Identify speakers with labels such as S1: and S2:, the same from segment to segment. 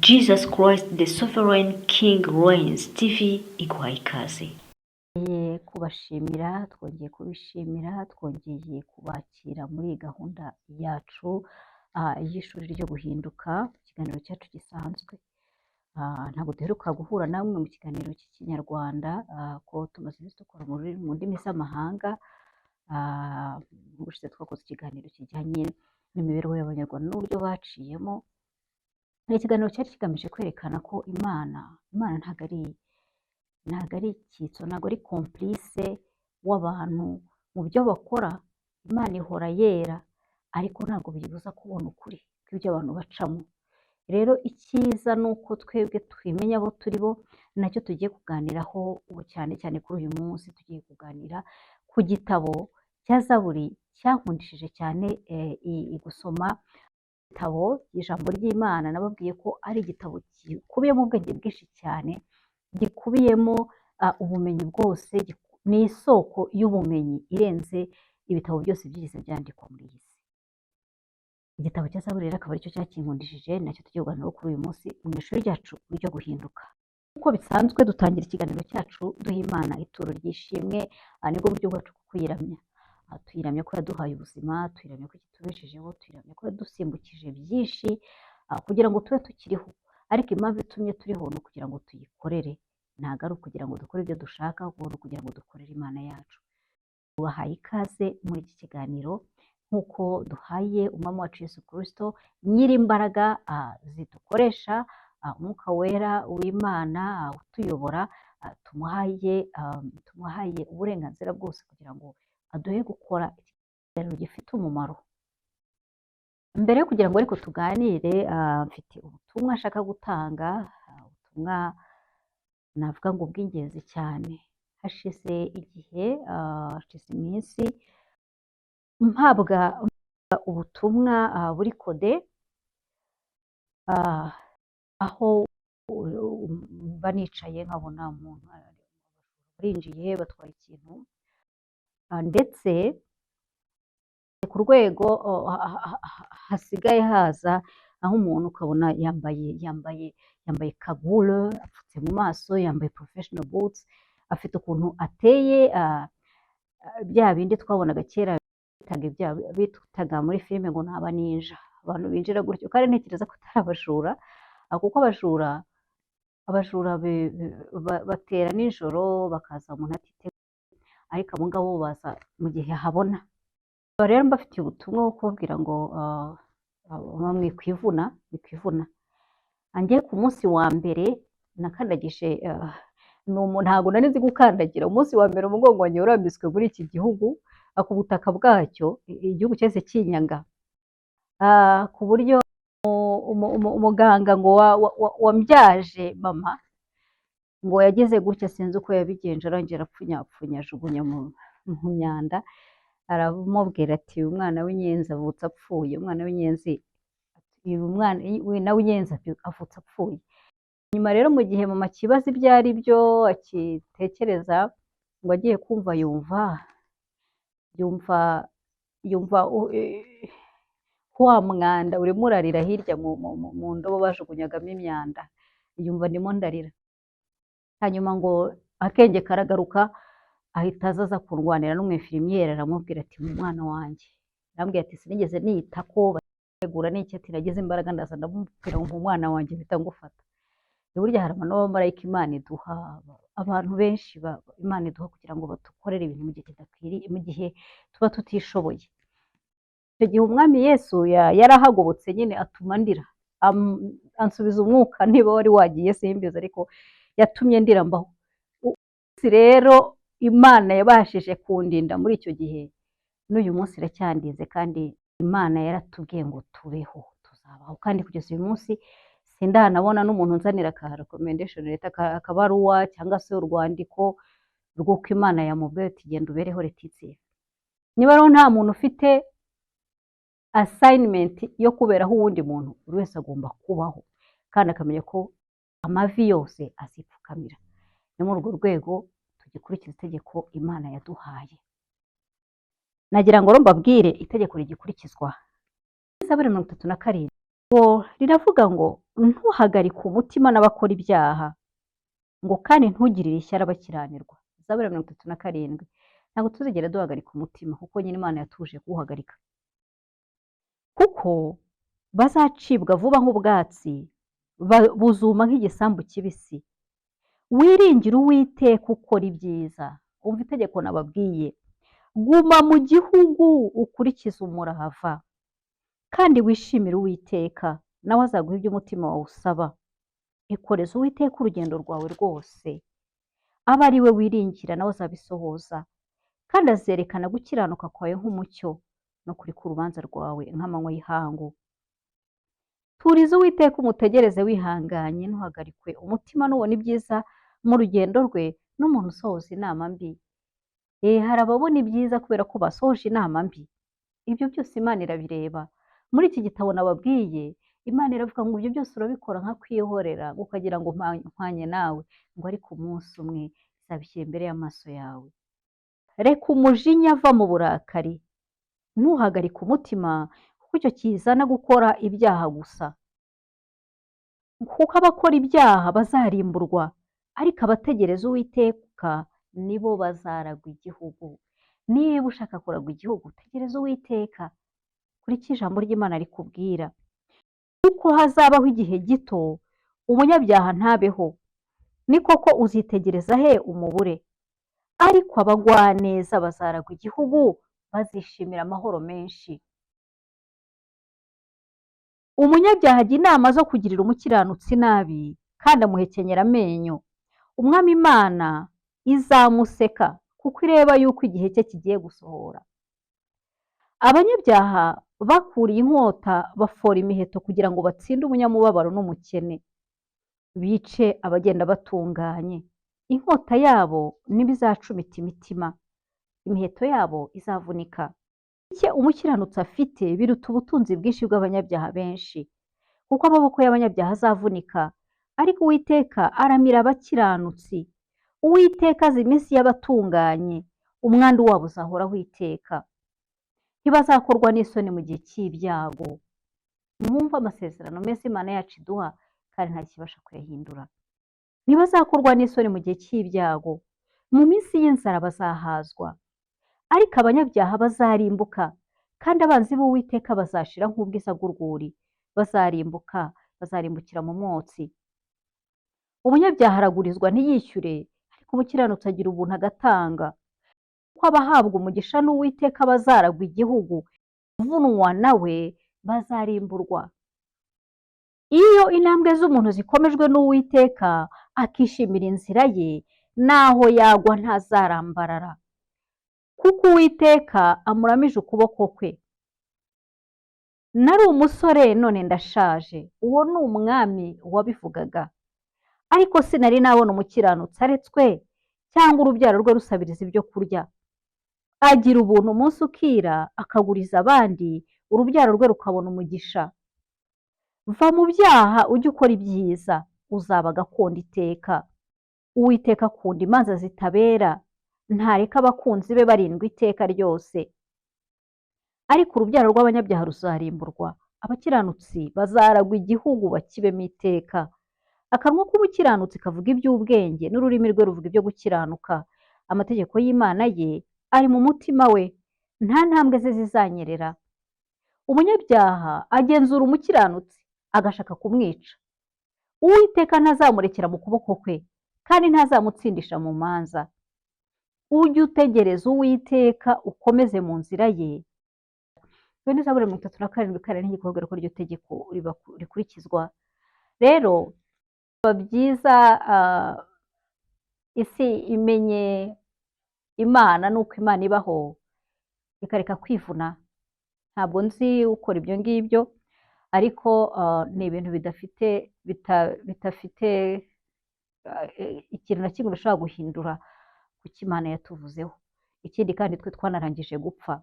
S1: Jesus Christ the Sovereign King Reigns TV iguha ikaze.
S2: Twongeye kubashimira, twongeye kubishimira, twongeye kubakira muri iyi gahunda yacu y'ishuri ryo guhinduka, ikiganiro cyacu gisanzwe. Ntabwo duheruka guhura namwe mu kiganiro cy'ikinyarwanda, ko tumaze iminsi dukora mu ndimi z'amahanga. Ubushize twakoze ikiganiro kijyanye n'imibereho y'abanyarwanda n'uburyo baciyemo. Ni ikiganiro cyari kigamije kwerekana ko Imana ntabwo ari icyitso, ntabwo ari complice w'abantu mu byo bakora. Imana ihora yera, ariko ntabwo bibuza kubona ukuri kw'ibyo abantu bacamo. Rero icyiza ni uko twebwe twimenya abo turi bo, nacyo tugiye kuganiraho ubu cyane cyane kuri uyu munsi. Tugiye kuganira ku gitabo cya Zaburi cyankundishije cyane gusoma. Igitabo ijambo ry'Imana nababwiye ko ari igitabo gikubiyemo ubwenge bwinshi cyane, gikubiyemo ubumenyi bwose, ni isoko y'ubumenyi irenze ibitabo byose byigeze byandikwa muri iyi si. Igitabo cya Zaburi rero akaba aricyo cyakinkundishije, nacyo tugiye kuganiraho kuri uyu munsi mu ishuri ryacu ryo guhinduka. Nk'uko bisanzwe dutangira ikiganiro cyacu duha Imana ituro ry'ishimwe, nibwo buryo bwacu bwo kuyiramya. Tuyiramya ko yaduhaye ubuzima, tuyiramya ko kitubeshejeho, tuyiramya ko yadusimbukije byinshi kugira ngo tube tukiriho. Ariko impamvu itumye turiho ni ukugira ngo tuyikorere, ntabwo ari ukugira ngo dukore ibyo dushaka, ahubwo ni ukugira ngo dukorere Imana yacu. Tubahaye ikaze muri iki kiganiro, nk'uko duhaye umwami wacu Yesu Kristo nyir'imbaraga zidukoresha, umwuka wera w'Imana utuyobora, tumuhaye uburenganzira bwose kugira ngo aduhe gukora ikiganiro gifite umumaro. Mbere yo kugira ngo ariko tuganire, mfite ubutumwa nshaka gutanga, ubutumwa navuga ngo bw'ingenzi cyane. Hashize iminsi mpabwa ubutumwa buri kode, aho mba nicaye nkabona umuntu barinjiye batwaye ikintu, ndetse ku rwego hasigaye haza aho umuntu ukabona yambaye kagure, apfutse mu maso, yambaye professional boots, afite ukuntu ateye, bya bindi twabonaga kera bitaga muri filime ngo ni abaninja, abantu binjira gutyo. Kandi ntekereza ko atari abajura, kuko abajura batera nijoro bakaza umuntu atiteguye, ariko abo ngabo baza mu gihe habona. Rero mbafitiye ubutumwa bwo kubabwira ngo mwikwivuna. Ngiye ku munsi wa mbere nakandagije, ntabwo nari nzi gukandagira. Umunsi wa mbere umugongo wanjye urambitswe muri iki gihugu, ku butaka bwacyo, igihugu cyose kinyaga, ku buryo umuganga ngo wambyaje mama ngo yageze gutya, sinzi uko yabigenje, arangije arapfunyapfunya ajugunya mu myanda. Aramubwira ati umwana w'inyenzi avutse apfuye, umwana w'inyenzi avutse apfuye. Nyuma rero mu gihe mama akibaza ibyo ari byo, akitekereza, ngo agiye kumva yumva wa mwanda urimo urarira hirya mu ndobo bajugunyagamo imyanda, yumva ndimo ndarira. Hanyuma ngo akenge karagaruka, ahita aza kurwanira n'umwefirimiere, aramubwira ati umwana wanjye. Arambwira ati sinigeze nita ko bategura n'iki, ati nagize imbaraga ndaza ndamubwira ngo umwana wanjye mpita ngufata. Burya hari abamarayika Imana iduha, abantu benshi Imana iduha kugira ngo batukorere ibintu mu gihe kidakwiriye, mu gihe tuba tutishoboye. Icyo gihe umwami Yesu yarahagobotse nyine atuma ndira, ansubiza umwuka, niba wari wagiye simbizi, ariko yatumye ndira mbaho. Rero Imana yabashije kundinda muri icyo gihe, n'uyu munsi iracyandinze, kandi Imana yaratubwiye ngo tubeho, tuzabaho. Kandi kugeza uyu munsi sindanabona n'umuntu unzanira ka recommendation leta, akabaruwa cyangwa se urwandiko rw'uko Imana yamubwiye ati genda ubereho Letitia. Niba rero nta muntu ufite assignment yo kuberaho uwundi muntu, buri wese agomba kubaho kandi akamenya ko amavi yose azipfukamira. Ni muri urwo rwego tugikurikiza itegeko Imana yaduhaye. Nagira ngo mbabwire itegeko rigikurikizwa. Zaburi 37 ngo riravuga ngo ntuhagarike umutima n'abakora ibyaha, ngo kandi ntugirire ishyari abakiranirwa. Zaburi 37. Ntabwo tuzigera duhagarika umutima, kuko nyine Imana yatuje kuwuhagarika. Kuko bazacibwa vuba nk'ubwatsi, buzuma nk'igisambu kibisi. Wiringire Uwiteka ukora ibyiza. Umva itegeko nababwiye. Guma mu gihugu ukurikize umurava, kandi wishimire Uwiteka, nawe azaguha ibyo umutima wawe usaba. Ikoreze Uwiteka urugendo rwawe rwose, abe ari we wiringira, nawe azabisohoza, kandi azerekana gukiranuka kwawe nk'umucyo, no kuri k'urubanza rwawe nk'amanywa y'ihangu. Turiza Uwiteka, umutegereze wihanganye, ntuhagarikwe umutima nubona ibyiza mu rugendo rwe, n'umuntu usohoza inama mbi. Hari ababona ibyiza kubera ko basohoje inama mbi. Ibyo byose Imana irabireba. Muri iki gitabo nababwiye, Imana iravuga ngo ibyo byose urabikora nka kwihorera, ukagira ngo mpanye nawe, ngo ariko umunsi umwe izabishyira imbere y'amaso yawe. Reka umujinya ava mu burakari, ntuhagarike umutima, kuko icyo kizana gukora ibyaha gusa. Kuko abakora ibyaha bazarimburwa, ariko abategereza Uwiteka nibo bazaragwa igihugu. Niba ushaka kuragwa igihugu, tegereza Uwiteka, kurikira ijambo ry'Imana rikubwira. Kuko hazabaho igihe gito umunyabyaha ntabeho, ni koko uzitegereza he umubure? Ariko abagwaneza bazaragwa igihugu, bazishimira amahoro menshi. Umunyabyaha ajya inama zo kugirira umukiranutsi nabi, kandi amuhekenyera amenyo. Umwami Imana izamuseka, kuko ireba yuko igihe cye kigiye gusohora. Abanyabyaha bakuriye inkota bafora imiheto kugira ngo batsinde umunyamubabaro n'umukene, bice abagenda batunganye. Inkota yabo nibo izacumita imitima, imiheto yabo izavunika. Icyo umukiranutsi afite biruta ubutunzi bwinshi bw'abanyabyaha benshi, kuko amaboko y'abanyabyaha azavunika, ariko Uwiteka aramira abakiranutsi. Uwiteka azi iminsi y'abatunganye, umwandu wabo uzahoraho iteka. Ntibazakorwa n'isoni mu gihe cy'ibyago. Mwumve amasezerano meza Imana yacu iduha, kandi nta kibasha kuyahindura. Ntibazakorwa n'isoni mu gihe cy'ibyago, mu minsi y'inzara bazahazwa, ariko abanyabyaha bazarimbuka, kandi abanzi b'Uwiteka bazashira nk'ubwiza bw'urwuri. Bazarimbuka, bazarimbukira mu mwotsi. Umunyabyaha aragurizwa ntiyishyure, ariko umukiranutsi agira ubuntu agatanga. Kuko abahabwa umugisha n'Uwiteka bazaragwa igihugu, abavunwa nawe bazarimburwa. Iyo intambwe z'umuntu zikomejwe n'Uwiteka, akishimira inzira ye, naho yagwa ntazarambarara, kuko Uwiteka amuramije ukuboko kwe. Nari umusore none ndashaje, uwo ni umwami wabivugaga. Ariko sinari nabona umukiranutsi aretswe, cyangwa urubyaro rwe rusabiriza ibyo kurya. Agira ubuntu umunsi ukira, akaguriza abandi, urubyaro rwe rukabona umugisha. Va mu byaha ujye ukora ibyiza, uzaba gakondo iteka. Uwiteka akunda imanza zitabera, ntareka abakunzi be barindwa iteka ryose. Ariko urubyaro rw'abanyabyaha ruzarimburwa, abakiranutsi bazaragwa igihugu bakibemo iteka. Akanwa k'umukiranutsi kavuga iby'ubwenge, n'ururimi rwe ruvuga ibyo gukiranuka. Amategeko y'Imana ye ari mu mutima we, nta ntambwe ze zizanyerera. Umunyabyaha agenzura umukiranutsi, agashaka kumwica. Uwiteka ntazamurekera mu kuboko kwe, kandi ntazamutsindisha mu manza. Ujye utegereza Uwiteka, ukomeze mu nzira ye. Bene Zaburi 37 kare n'igikobwa ko iryo tegeko rikurikizwa. Rero biba byiza isi imenye Imana n'uko Imana ibaho, ikareka kwivuna. Ntabwo nzi ukora ibyo ngibyo, ariko ni ibintu bidafite ikintu na kimwe bishobora guhindura ku cyo Imana yatuvuzeho. Ikindi kandi twe twanarangije gupfa.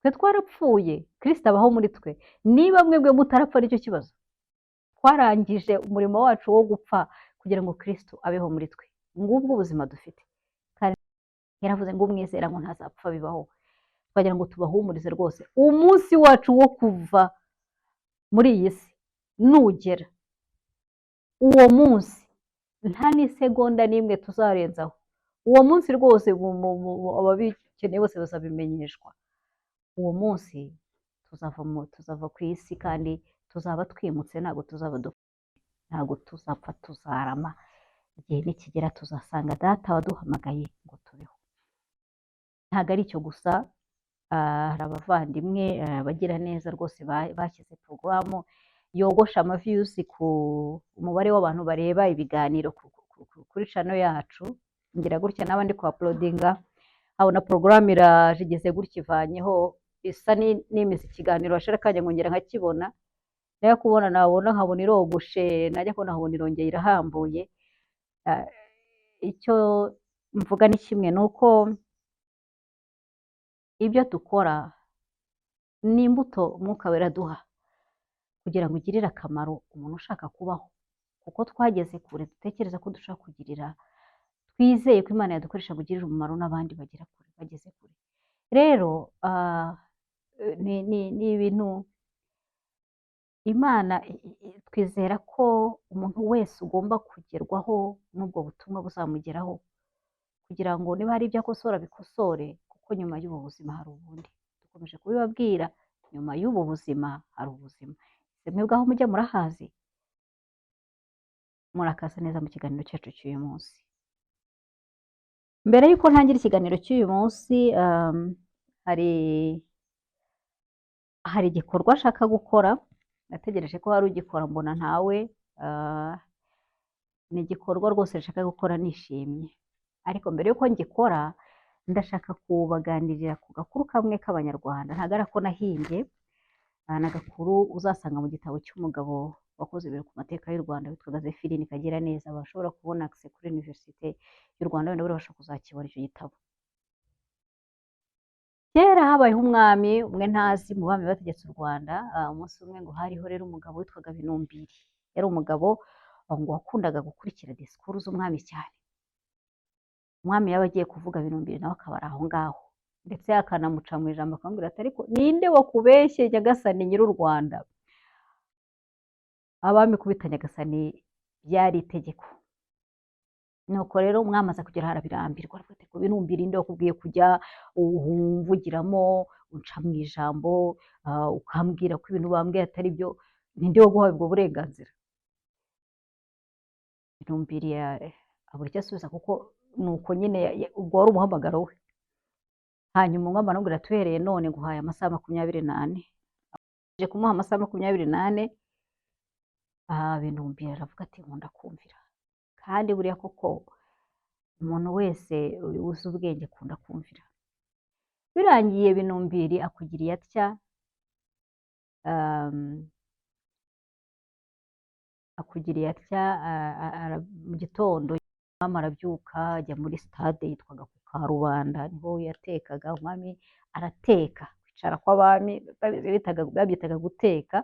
S2: Twe twarapfuye, Kristo abaho muri twe. Niba mwebwe mutarapfa aricyo kibazo, twarangije umurimo wacu wo gupfa kugira ngo Kristo abeho muri twe. Ngubwo ubuzima dufite. Kandi yaravuze ngo umwizera ngo ntazapfa bibaho. Twagira ngo tubahumurize rwose. Umunsi wacu wo kuva muri iyi si nugera uwo munsi nta n'isegonda n'imwe tuzarenzaho, uwo munsi rwose ababikeneye bose bazabimenyeshwa, uwo munsi tuzava ku isi kandi tuzaba twimutse, ntabwo tuzapfa, tuzarama, igihe nikigera tuzasanga data waduhamagaye ngo tubeho. Ntabwo ari icyo gusa, hari abavandimwe bagira neza rwose bashyize porogaramu yogosha amaviyuzi ku umubare w'abantu bareba ibiganiro kuri channel yacu, ngira gutya n'abandi ku uploadinga, abona porogaramu iraje igeze gutya ivanyeho, isa n'imizi ikiganiro bashira kajya ngongera nkakibona, najya kubona nabona nkabona irogoshe, najya kubona nkabona irongeye irahambuye. Icyo mvuga ni kimwe, ni uko ibyo dukora ni imbuto umwuka wera aduha kugira ngo ugirire akamaro umuntu ushaka kubaho, kuko twageze kure dutekereza ko dushaka kugirira, twizeye ko Imana yadukoresha kugirira umumaro n'abandi bagera kure, bageze kure. Rero ni ibintu Imana twizera ko umuntu wese ugomba kugerwaho n'ubwo butumwa buzamugeraho, kugira ngo niba hari ibyo akosora bikosore, kuko nyuma y'ubu buzima hari ubundi. Dukomeje kubibabwira, nyuma y'ubu buzima hari ubuzima. Mwebwe aho mujya murahazi, murakaza neza mu kiganiro cyacu cy'uyu munsi. Mbere y'uko ntangira ikiganiro cy'uyu munsi, hari igikorwa ashaka gukora, nategereje ko hari ugikora mbona ntawe. Ni igikorwa rwose nshaka gukora nishimye, ariko mbere y'uko ngikora ndashaka kubaganirira ku gakuru kamwe k'Abanyarwanda, ntabwo ari ako nahimbye, ni agakuru uzasanga mu gitabo cy'umugabo wakoze ibintu ku mateka y'u Rwanda witwaga Zephyrin Kagiraneza, bashobora kubona access kuri Université y'u Rwanda, wenda barabasha kuzakibona icyo gitabo. Kera habayeho umwami umwe ntazi mu bami bategetse u Rwanda. Umunsi umwe ngo hariho rero umugabo witwaga Binumbiri, yari umugabo ngo wakundaga gukurikira disikuru z'umwami cyane. Umwami yaba agiye kuvuga, Binumbiri nawe akaba ari aho ngaho, ndetse akanamuca mu ijambo akamubwira ati ariko ninde wakubeshye Nyagasani nyiri u Rwanda? Abami kubita Nyagasani byari itegeko. Nuko rero umwami aza kugera harabirambirwa, aravuga ati Binumbiri ninde wakubwiye kujya umvugiramo unca mu ijambo, ukambwira ko ibintu bambwiye atari byo, ninde waguhaye ubwo burenganzira? Binumbiri abura icyo asubiza, kuko nuko nyine ubwo wari umuhamagaro we. Hanyuma umwami aramubwira ati uhereye none nguhaye amasaha 24. Aje kumuha amasaha 24, Binumbiri aravuga ati nkunda kumvira, kandi buriya koko umuntu wese uzi ubwenge akunda kumvira. Birangiye Binumbiri akugiriye atya, mu gitondo umwami arabyuka ajya muri stade yitwaga ku Karubanda, niho yatekaga. Umwami arateka, kwicara kw'abami babyitaga guteka.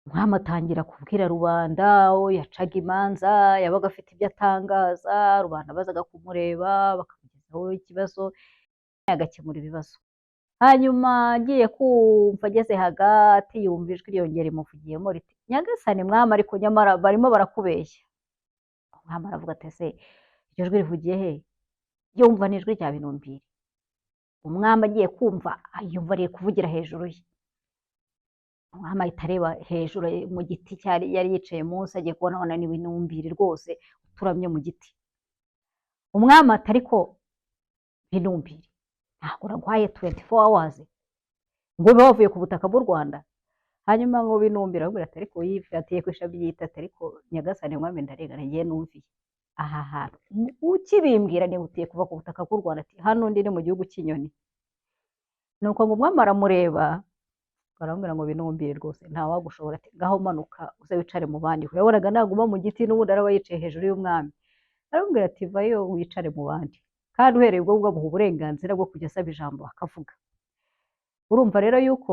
S2: Umwami atangira kubwira rubanda, yacaga imanza, yabaga afite ibyo atangaza, rubanda bazaga kumureba bakamugezaho ikibazo, agakemura ibibazo. Hanyuma agiye kumva, ageze hagati yumva ijwi ryongera rimuvugiyemo riti Nyagasani mwami, ariko nyamara barimo barakubeshya. Umwami aravuga ati ese iryo jwi rivugiye he? Yumva ni ijwi rya Binumbiri. Umwami agiye kumva yumva ari kuvugira hejuru ye. Umwami ahita areba hejuru mu giti yari yicaye munsi, agiye kubona ni Binumbiri rwose uturamye mu giti. Umwami ati ariko Binumbiri, ntabwo naguhaye 24 hours ngo ube wavuye ku butaka bw'u Rwanda? Hanyuma ngo Binumbiri aravuga ati ariko yifatiye ku ishami ry'igitata, ariko Nyagasani mwami ndarengana, ngiye numviye aha hantu ukibimbwira nihutiye kuva ku butaka bw'u Rwanda, ati hano ndi mu gihugu cy'inyoni. Nuko ngo umwami aramureba, baramubwira ngo Binumbiri rwose ntawagushobora, ati ngaho manuka uze wicare mu bandi. Yabonaga naguma mu giti n'ubundi araba yicaye hejuru y'umwami. Aramubwira ati vayo wicare mu bandi, kandi uhereye ubwo bwamuha uburenganzira bwo kujya asaba ijambo akavuga. Urumva rero yuko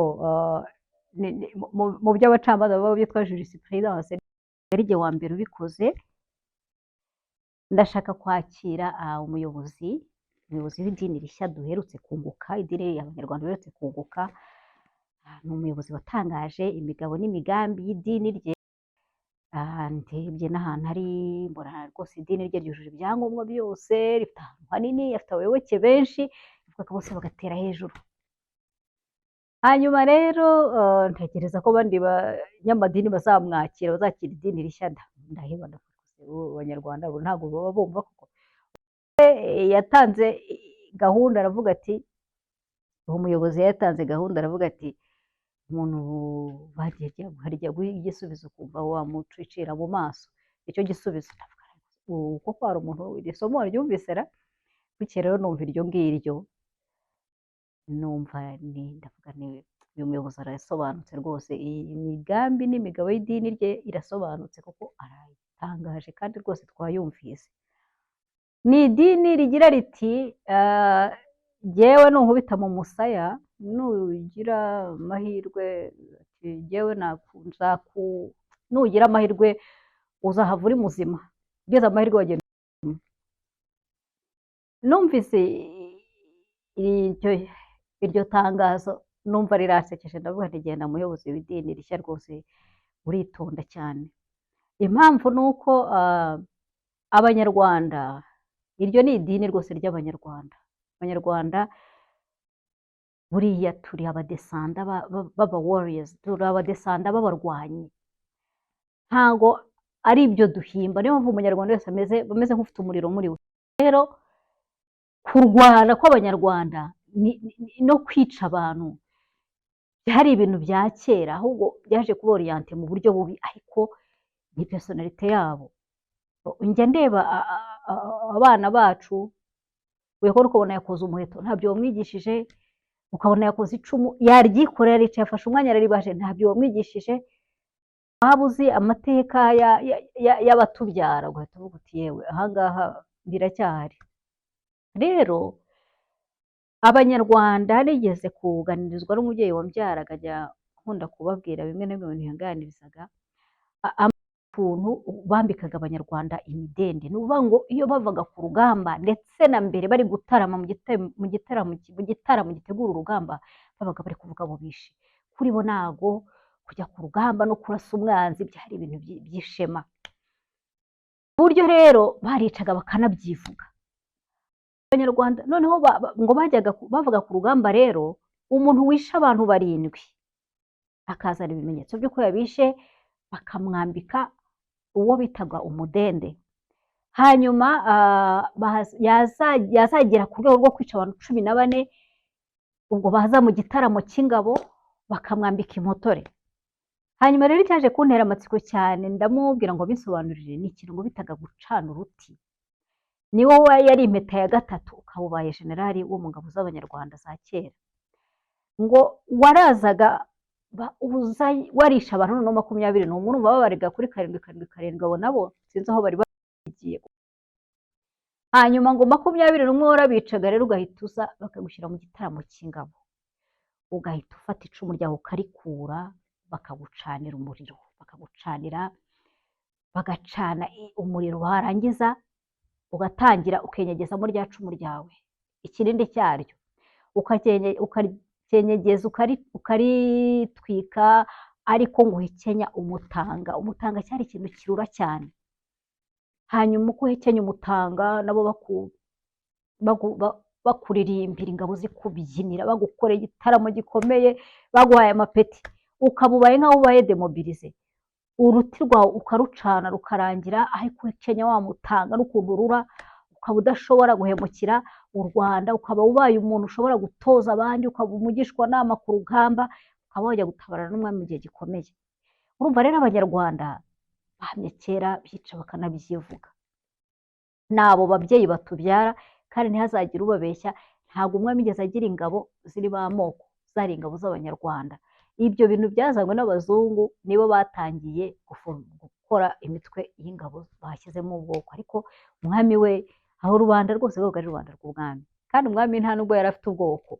S2: mu by'abacamanza baba byitwa jurisprudence, ari jye wa mbere ubikoze. Ndashaka kwakira umuyobozi w'idini rishya duherutse kunguka, idini Abanyarwanda duherutse kunguka, ni umuyobozi watangaje imigabo n'imigambi y'idini rye. Ndebye n'ahantu ari mbona rwose idini rye ryujuje ibyangombwa byose, rifite ahantu hanini, afite abayoboke benshi, bivuga bose bagatera hejuru. Hanyuma rero ntekereza ko abandi banyamadini bazamwakira, bazakira idini rishya. Ndaheba abanyarwanda ntabwo baba bumva koko. Yatanze gahunda aravuga ati, uwo muyobozi yatanze gahunda aravuga ati, umuntu harya guha igisubizo ukumva wamucicira mu maso, icyo gisubizo kuko hari umuntu iri somo waryumvise ra, bukeye rero numva iryo ngiryo, numva ndavuga uyu muyobozi arasobanutse rwose, iyi migambi n'imigabo y'idini rye irasobanutse kuko aratangaje kandi rwose twayumvise. Ni idini rigira riti jyewe nunkubita mu musaya, nugira amahirwe jyewe nugira amahirwe uzahava uri muzima, ugeze amahirwe wagenda. Numvise iryo tangazo numva rirasekeje, ndavuga nti genda muyobozi w'idini rishya rwose uritonda cyane. Impamvu ni uko abanyarwanda, iryo ni idini rwose ry'abanyarwanda. Abanyarwanda buriya turi abadesanda baba warriors, turi abadesanda b'abarwanyi, ntago ari ibyo duhimba. Niyo mpamvu umunyarwanda wese ameze nk'ufite umuriro muri we. Rero kurwana kw'abanyarwanda no kwica abantu byari ibintu bya kera, ahubwo byaje kuba oriyante mu buryo bubi, ariko ni personalite yabo. Njya ndeba abana bacu, uyakora ukabona yakoze umuheto, ntabyo wamwigishije, ukabona yakoze icumu, yaryikorera aricaye afashe umwanya araribaje, ntabyo wamwigishije. Waba uzi amateka y'abatubyara, ugahita uvuga uti yewe ahangaha biracyahari. Rero abanyarwanda nigeze kuganirizwa n'umubyeyi wambyaraga, ajya nkunda kubabwira bimwe na bimwe yanganirizaga, ukuntu bambikaga abanyarwanda imidende. Ni ukuvuga ngo iyo bavaga ku rugamba ndetse na mbere bari gutarama mu gitaramo gitegura urugamba, babaga bari kuvuga abo bishe. Kuri bo ntago kujya ku rugamba no kurasa umwanzi byari ibintu by'ishema. Ku buryo rero baricaga bakanabyivuga. Abanyarwanda noneho ngo bavaga ku rugamba rero, umuntu wishe abantu 7 akazana ibimenyetso by'uko yabishe, bakamwambika uwo bitaga umudende. Hanyuma yazagera ku rwego rwo kwica abantu 14, ubwo baza mu gitaramo cy'ingabo bakamwambika impotore. Hanyuma rero cyaje kuntera amatsiko cyane, ndamubwira ngo bisobanurire, ni ikintu ngo bitaga gucana uruti. Ni wowe yari impeta ya 3 ukaba ubaye generali wo mu ngabo z'abanyarwanda za kera. Ngo warazaga warisha abantu no 20 n'umuntu babarega kuri 7 abo nabo sinzi aho bari bagiye. Hanyuma ngo 21 warabicaga rero, ugahita uza bakagushyira mu gitaramo cy'ingabo, ugahita ufata icumu ryawe ukarikura, bakagucanira umuriro, bagacana umuriro, warangiza ugatangira ukenyegezamo rya cumu ryawe, ikirindi cyaryo ukaryenyegeza ukaritwika, ariko ngo uhekenya umutanga. Umutanga cyari ikintu kirura cyane. Hanyuma uko uhekenya umutanga, nabo bakuririmbira, ingabo zikubyinira, bagukoreye igitaramo gikomeye, baguhaye amapeti, ukaba ubaye nk'aho ubaye demobilize. Uruti rwawe ukarucana rukarangira, ariko uhekenya wa mutanga n'ukuntu urura, ukaba udashobora guhemukira u Rwanda, ukaba ubaye umuntu ushobora gutoza abandi, ukaba umugishwanama ku rugamba, ukaba wajya gutabarana n'umwami mu gihe gikomeye. Urumva rero abanyarwanda bahamye kera byica bakanabyivuga. Nabo babyeyi batubyara, kandi ntihazagire ubabeshya, ntabwo umwami yigeze agira ingabo zirimo amoko, zari ingabo z'abanyarwanda. Ibyo bintu byazanywe n'abazungu, nibo batangiye gukora imitwe y'ingabo bashyizemo ubwoko, ariko umwami we aho rubanda rwose bavuga ari rubanda rw'umwami, kandi umwami nta nubwo yari afite ubwoko.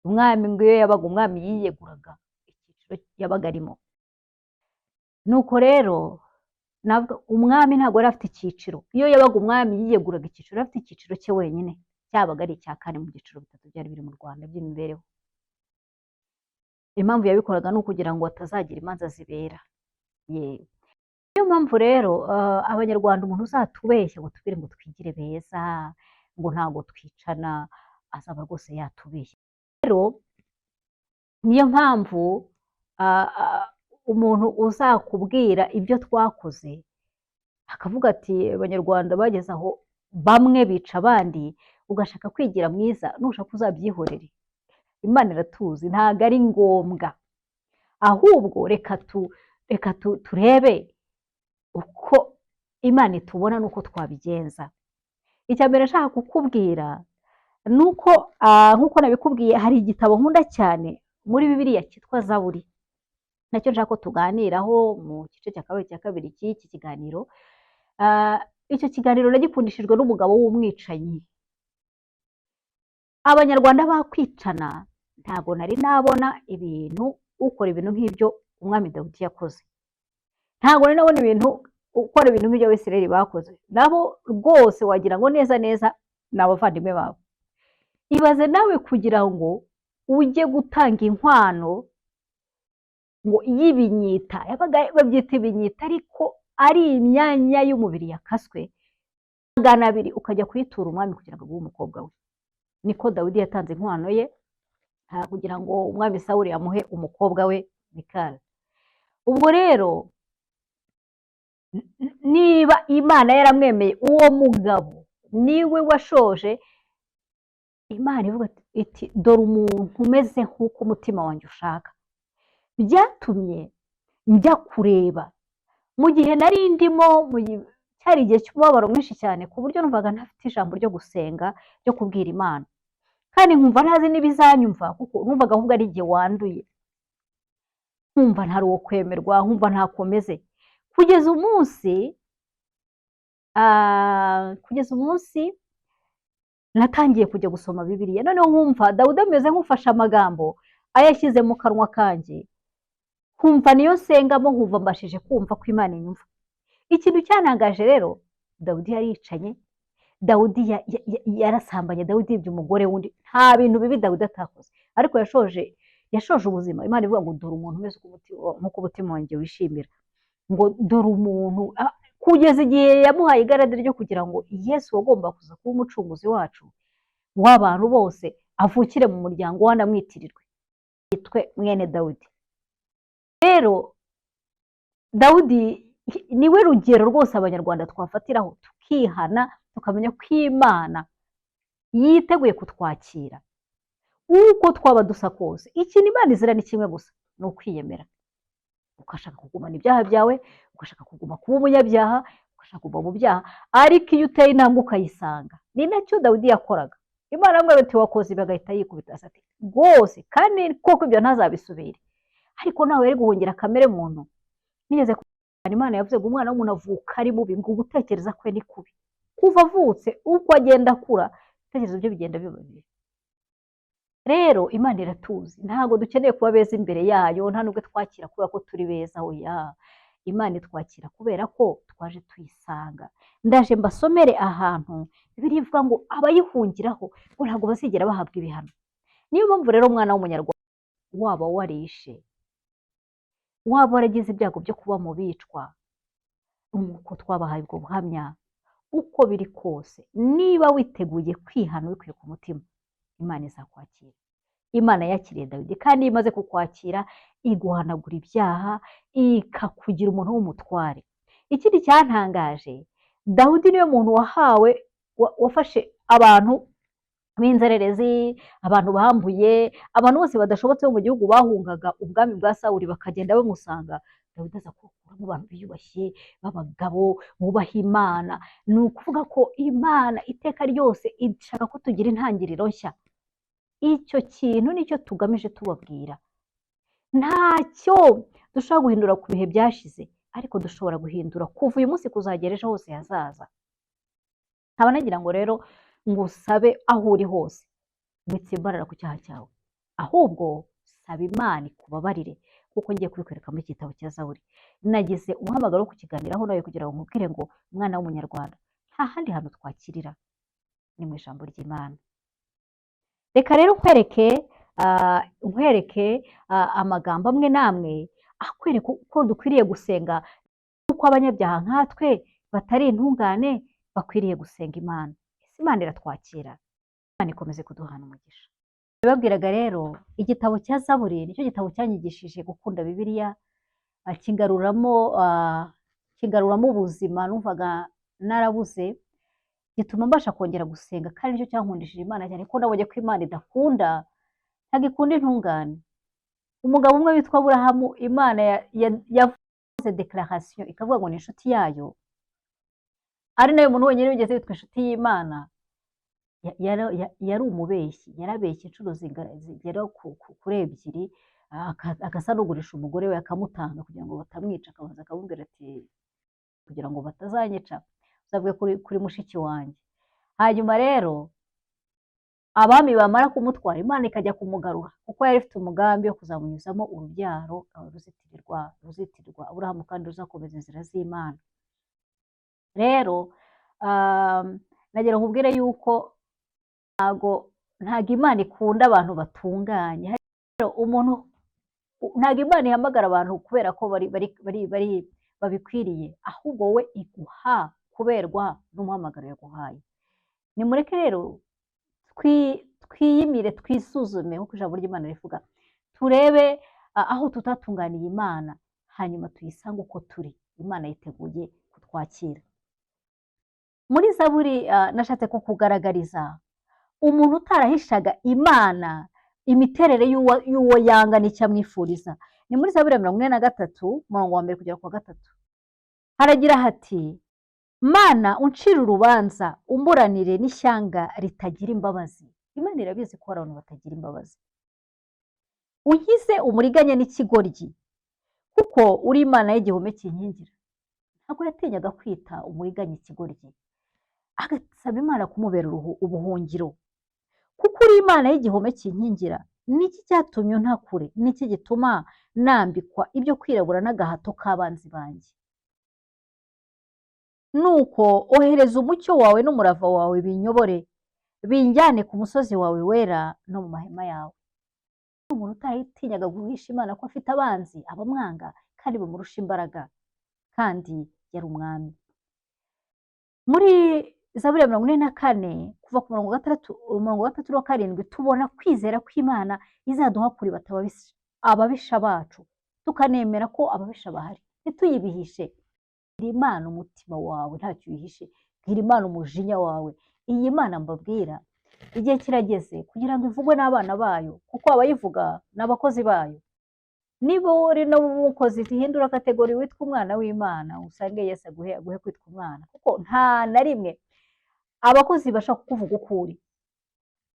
S2: Umwami ngo iyo yabaga umwami yiyeguraga icyiciro yabaga arimo. Nuko rero umwami ntabwo yari afite icyiciro. Iyo yabaga umwami yiyeguraga icyiciro, yari afite icyiciro cye wenyine, cyabaga ari icya 4 mu byiciro 3 byari biri mu Rwanda by'imibereho. impamvu yabikoraga ni ukugira ngo batazagira imanza zibera. Yewe. Niyo mpamvu rero abanyarwanda umuntu uzatubeshya ngo tubwire ngo twigire beza, ngo ntabwo twicana, azaba rwose yatubeshya. Rero niyo mpamvu umuntu uzakubwira ibyo twakoze akavuga ati abanyarwanda bageze aho bamwe bica abandi, ugashaka kwigira mwiza, nushaka uzabyihorere. Imana iratuzi, ntabwo ari ngombwa. Ahubwo reka turebe uko Imana itubona n'uko twabigenza. Icya mbere nshaka kukubwira ni uko nk'uko nabikubwiye, hari igitabo nkunda cyane muri Bibiliya cyitwa Zaburi. Nacyo nshaka ko tuganiraho mu gice cya kabiri cy'iki kiganiro. Icyo kiganiro nagikundishijwe n'umugabo w'umwicanyi. Abanyarwanda bakwicana, ntabwo nari nabona ukora ibintu nk'ibyo umwami Dawudi yakoze. Ntabwo nari nabona ukora ibintu nk'ibyo Abisirayeli bakoze. Nabo rwose wagira ngo neza neza ni abavandimwe babo. Ibaze nawe kugira ngo ujye gutanga inkwano ngo y'ibinyita, babyita ibinyita ariko ari imyanya y'umubiri yakaswe, 200 ukajya kuyitura umwami kugira ngo aguhe umukobwa we. Niko Dawidi yatanze inkwano ye kugira ngo umwami Sawuli amuhe umukobwa we Mikali. Ubwo rero niba Imana yaramwemeye uwo mugabo niwe washoje, Imana ivuga iti dore umuntu umeze nk'uko umutima wanjye ushaka. Byatumye njya kureba mu gihe nari ndimo, cyari igihe cy'umubabaro mwinshi cyane ku buryo numvaga ntafite ijambo ryo gusenga ryo kubwira Imana, kandi nkumva ntazi n'ibizanyumva kuko numvaga ahubwo ari igihe wanduye, nkumva ntari uwo kwemerwa, nkumva ntakomeze. Kugeza umunsi natangiye kujya gusoma Bibiliya, noneho nkumva Dawudi ameze nk'ufashe amagambo ayashyize mu kanwa kanjye, nkumva niyo nsengamo, nkumva mbashije kumva ko Imana inyumva. Ikintu cyantangaje rero, Dawudi yaricanye, Dawudi yarasambanye, Dawudi yibye umugore wundi. Nta bintu bibi Dawudi atakoze, ariko yashoje ubuzima. Imana ivuga ngo dore umuntu umeze nk'uko umutima wanjye wishimira, ngo dore umuntu, kugeza igihe yamuhaye igarade ryo kugira ngo Yesu wagomba kuza kuba umucunguzi wacu w'abantu bose avukire mu muryango wanamwitirirwe, yitwe mwene Dawudi. Rero Dawudi niwe rugero rwose abanyarwanda twafatiraho tukihana, tukamenya ko Imana yiteguye kutwakira uko twaba dusa kose. Ikintu Imana izira ni kimwe gusa, ni ukwiyemera. Ugashaka kugumana ibyaha byawe, ugashaka kuguma kuba umunyabyaha, ugashaka kuva mu byaha, ariko iyo uteye intambwe ukayisanga. Ni nacyo Dawidi yakoraga. Imana amwe ati wakoze ibi, agahita yikubita ati rwose, kandi koko ibyo ntazabisubire. Ariko nawe yari guhungira kamere muntu. Nigeze kubona Imana yavuze ngo umwana w'umuntu avuka ari mubi, ngo gutekereza kwe ni kubi. Kuva avutse uko agenda akura, ibitekerezo bye bigenda biba bibi. Rero Imana iratuzi, ntabwo dukeneye kuba beza imbere yayo, nta nubwo twakira kubera ko turi beza. Oya, Imana itwakira kubera ko twaje tuyisanga. Ndaje mbasomere ahantu Bibiliya ivuga ngo abayihungiraho ngo ntabwo bazigera bahabwa ibihano. Niyo mpamvu rero umwana w'umunyarwanda, waba warishe, waba waragize ibyago byo kuba mu bicwa, nk'uko twabahaye ubwo buhamya, uko biri kose, niba witeguye kwihana wikuye ku mutima, Imana izakwakira. Imana yakiriye Dawidi, kandi iyo imaze kukwakira iguhanagura ibyaha, ikakugira umuntu w'umutware. Ikindi cyantangaje, Dawidi niwe muntu wafashe abantu b'inzererezi, abantu bambuye, abantu bose badashobotse bo mu gihugu bahungaga ubwami bwa Sawuli bakagenda bamusanga. Dawidi aza kubakuramo abantu biyubashye, b'abagabo bubaha Imana. Ni ukuvuga ko Imana iteka ryose ishaka ko tugira intangiriro nshya. Icyo kintu nicyo tugamije tubabwira. Ntacyo dushobora guhindura ku bihe byashize, ariko dushobora guhindura kuva uyu munsi kuzagera ejo hose hazaza. Nkaba nagira ngo rero ngusabe aho uri hose, witsimbarara ku cyaha cyawe, ahubwo saba Imana ikubabarire, kuko ngiye kubikwereka muri igitabo cya Zaburi. Nagize umuhamagaro wo kukiganiraho nawe kugira ngo nkubwire ngo umwana w'umunyarwanda, nta handi hantu twakirira ni mu ijambo ry'Imana. Reka rero nkwereke nkwereke amagambo amwe n'amwe akwereka uko dukwiriye gusenga, uko abanyabyaha nkatwe batari intungane bakwiriye gusenga Imana. Ese Imana iratwakira? Imana ikomeze kuduhana umugisha. Nababwiraga rero igitabo cya Zaburi nicyo gitabo cyanyigishije gukunda Bibiliya, kigaruramo ubuzima numvaga narabuze, gituma mbasha kongera gusenga, kandi nicyo cyankundishije Imana cyane ko nabonye ko Imana idakunda, ntabwo ikunda intungane. Umugabo umwe witwa Aburahamu, Imana yavuze declaration ikavuga ngo ni inshuti yayo, ari nayo muntu wenyine wigeze witwa inshuti y'Imana, yari umubeshyi, yarabeshye inshuro zigera kuri ebyiri, agasa n'ugurisha umugore we akamutanga kugira ngo batamwica, akabanza akamubwira ati kugira ngo batazanyica uzavuge kuri mushiki wanjye. Hanyuma rero abami bamara kumutwara, Imana ikajya kumugarura kuko yari ifite umugambi wo kuzamunyuzamo urubyaro ruzitirirwa Aburahamu kandi ruzakomeza inzira z'Imana. Rero nagira nkubwire yuko ntago Imana ikunda abantu batunganye. Umuntu ntago Imana ihamagara abantu kubera ko babikwiriye, ahubwo we iguha kuberwa n'umuhamagaro yaguhaye. Nimureke rero twiyimire, twisuzume nk'uko ijambo ry'Imana rivuga, turebe aho tutatunganiye Imana, hanyuma tuyisange uko turi. Imana yiteguye kutwakira. Muri Zaburi nashatse kukugaragariza umuntu utarahishaga Imana imiterere y'uwo yanga n'icyo amwifuriza. Ni muri Zaburi ya 43 umurongo wa 1 kugera ku wa 3. Haragira hati: Mana uncira urubanza, umburanire n'ishyanga ritagira imbabazi. Imana irabizi ko hari abantu batagira imbabazi. Unkize umuriganya n'ikigoryi, kuko uri Imana y'igihome kinkingira. Ntabwo yatinyaga kwita umuriganya ikigoryi, agasaba Imana kumubera ubuhungiro. Kuko uri Imana y'igihome kinkingira, niki cyatumye untakure? Niki gituma nambikwa ibyo kwirabura n'agahato k'abanzi banjye? Nuko ohereza umucyo wawe n'umurava wawe binyobore, binjyane ku musozi wawe wera no mu mahema yawe. Umuntu utaratinyaga guhisha Imana ko afite abanzi, abamwanga kandi bamurusha imbaraga, kandi yari umwami. Muri Zaburi ya 44 kuva ku murongo wa 3 wa 7 tubona kwizera kw'Imana izaduha kuri ababisha bacu, tukanemera ko ababisha bahari, ntituyibihishe. Bwira Imana umutima wawe, ntacyo uyihishe. Bwira Imana umujinya wawe. Iyi Mana mbabwira, igihe kirageze kugira ngo ivugwe n'abana bayo, kuko abayivuga n'abakozi bayo. Niba uri no mukozi, hindura kategori witwa umwana w'Imana, usange Yesu aguhe kwitwa umwana, kuko nta na rimwe abakozi bashaka kukuvuga ukuri.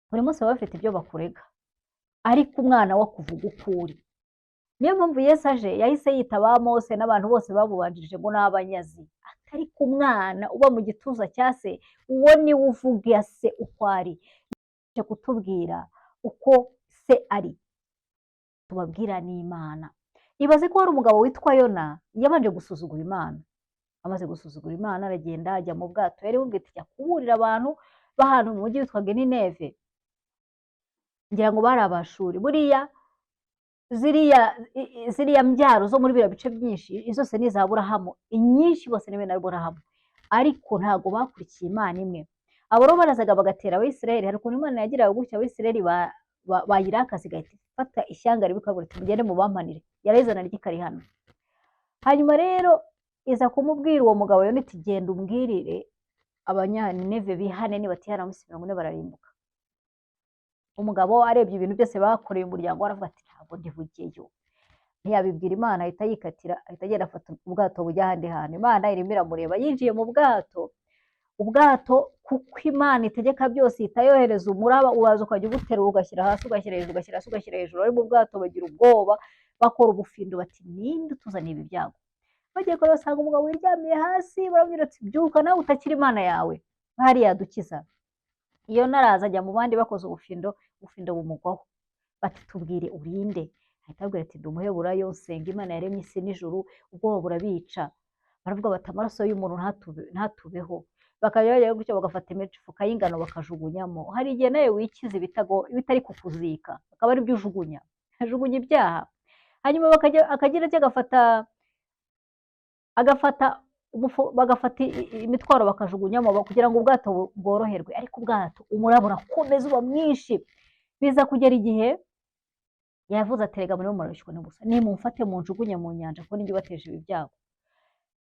S2: Buri munsi baba bafite ibyo bakurega, ariko umwana wo kuvuga ukuri. Niyo mpamvu Yesu aje yahise yita ba Mose n'abantu bose bamubanjirije ngo n'abanyazi, atari ku mwana uba mu gituza cya se, uwo niwe uvuga se uko ari. Yaje kutubwira uko se ari, tubabwira n'Imana. Ibaze ko hari umugabo witwa Yona yabanje gusuzugura Imana. Amaze gusuzugura Imana aragenda ajya mu bwato, yari bubwite ajya kuburira abantu b'ahantu mu mujyi witwaga Nineve. Ngira ngo bari Abashuri. Buriya ziriya mbyaro zo muri biriya bice byinshi zose ni iza Aburahamu, inyinshi bose ni bene Aburahamu, ariko ntago bakurikiye Imana imwe. Abo rero barazaga bagatera Abisirayeli. Hari ukuntu Imana yagiraga gutya Abisirayeli bayirakaza igahita ifata ishyanga ribi ikavuga iti mugende mubampanire, yarizana ry'ikarihana. Hanyuma rero iza kumubwira uwo mugabo Yona iti genda umbwirire abanyanineve bihane, nibatihana munsi 40 bararimbuka. Umugabo arebye ibintu byose bakoreye umuryango, aravuga ati ntabwo ndibugeyo. Ntiyabibwira Imana, ahita yikatira, ahita agenda afata ubwato bujya ahandi hantu. Imana irimo iramureba, yinjiye mu bwato kuko Imana itegeka byose, ihita yohereza umuraba, uraza ukajya uguterura ugashyira hasi, ugashyira hejuru, ugashyira hasi, ugashyira hejuru. Ari mu bwato bagira ubwoba, bakora ubufindo, bati ninde utuzaniye ibi byago? Bagiye kure basanga umugabo wiryamiye hasi, baramubwira ati byuka nawe utakira Imana yawe, bahari yadukiza. Iyo naraza ajya mu bandi bakoze ubufindo bumugwaho, bati tubwire urinde. Ahita abwira ati ndi umuheburayo, nsenga Imana yaremye isi n'ijuru, ubwoba burabica. Baravuga bati amaraso y'umuntu ntatubeho. bakajya bajya gutyo bagafata imifuka y'ingano bakajugunyamo. Hari igihe nawe wikiza ibitari kukuzika akaba ari byo ujugunya, ajugunya ibyaha. Hanyuma akagira icyo bagafata imitwaro bakajugunyamo kugira ngo ubwato bworoherwe, ariko ubwato umuraba urakomeza uba mwinshi, biza kugera igihe yavuze ati rega muri murarushywa n'ubusa, nimumfate munjugunye mu nyanja kuko ninjye ubateje ibi byago.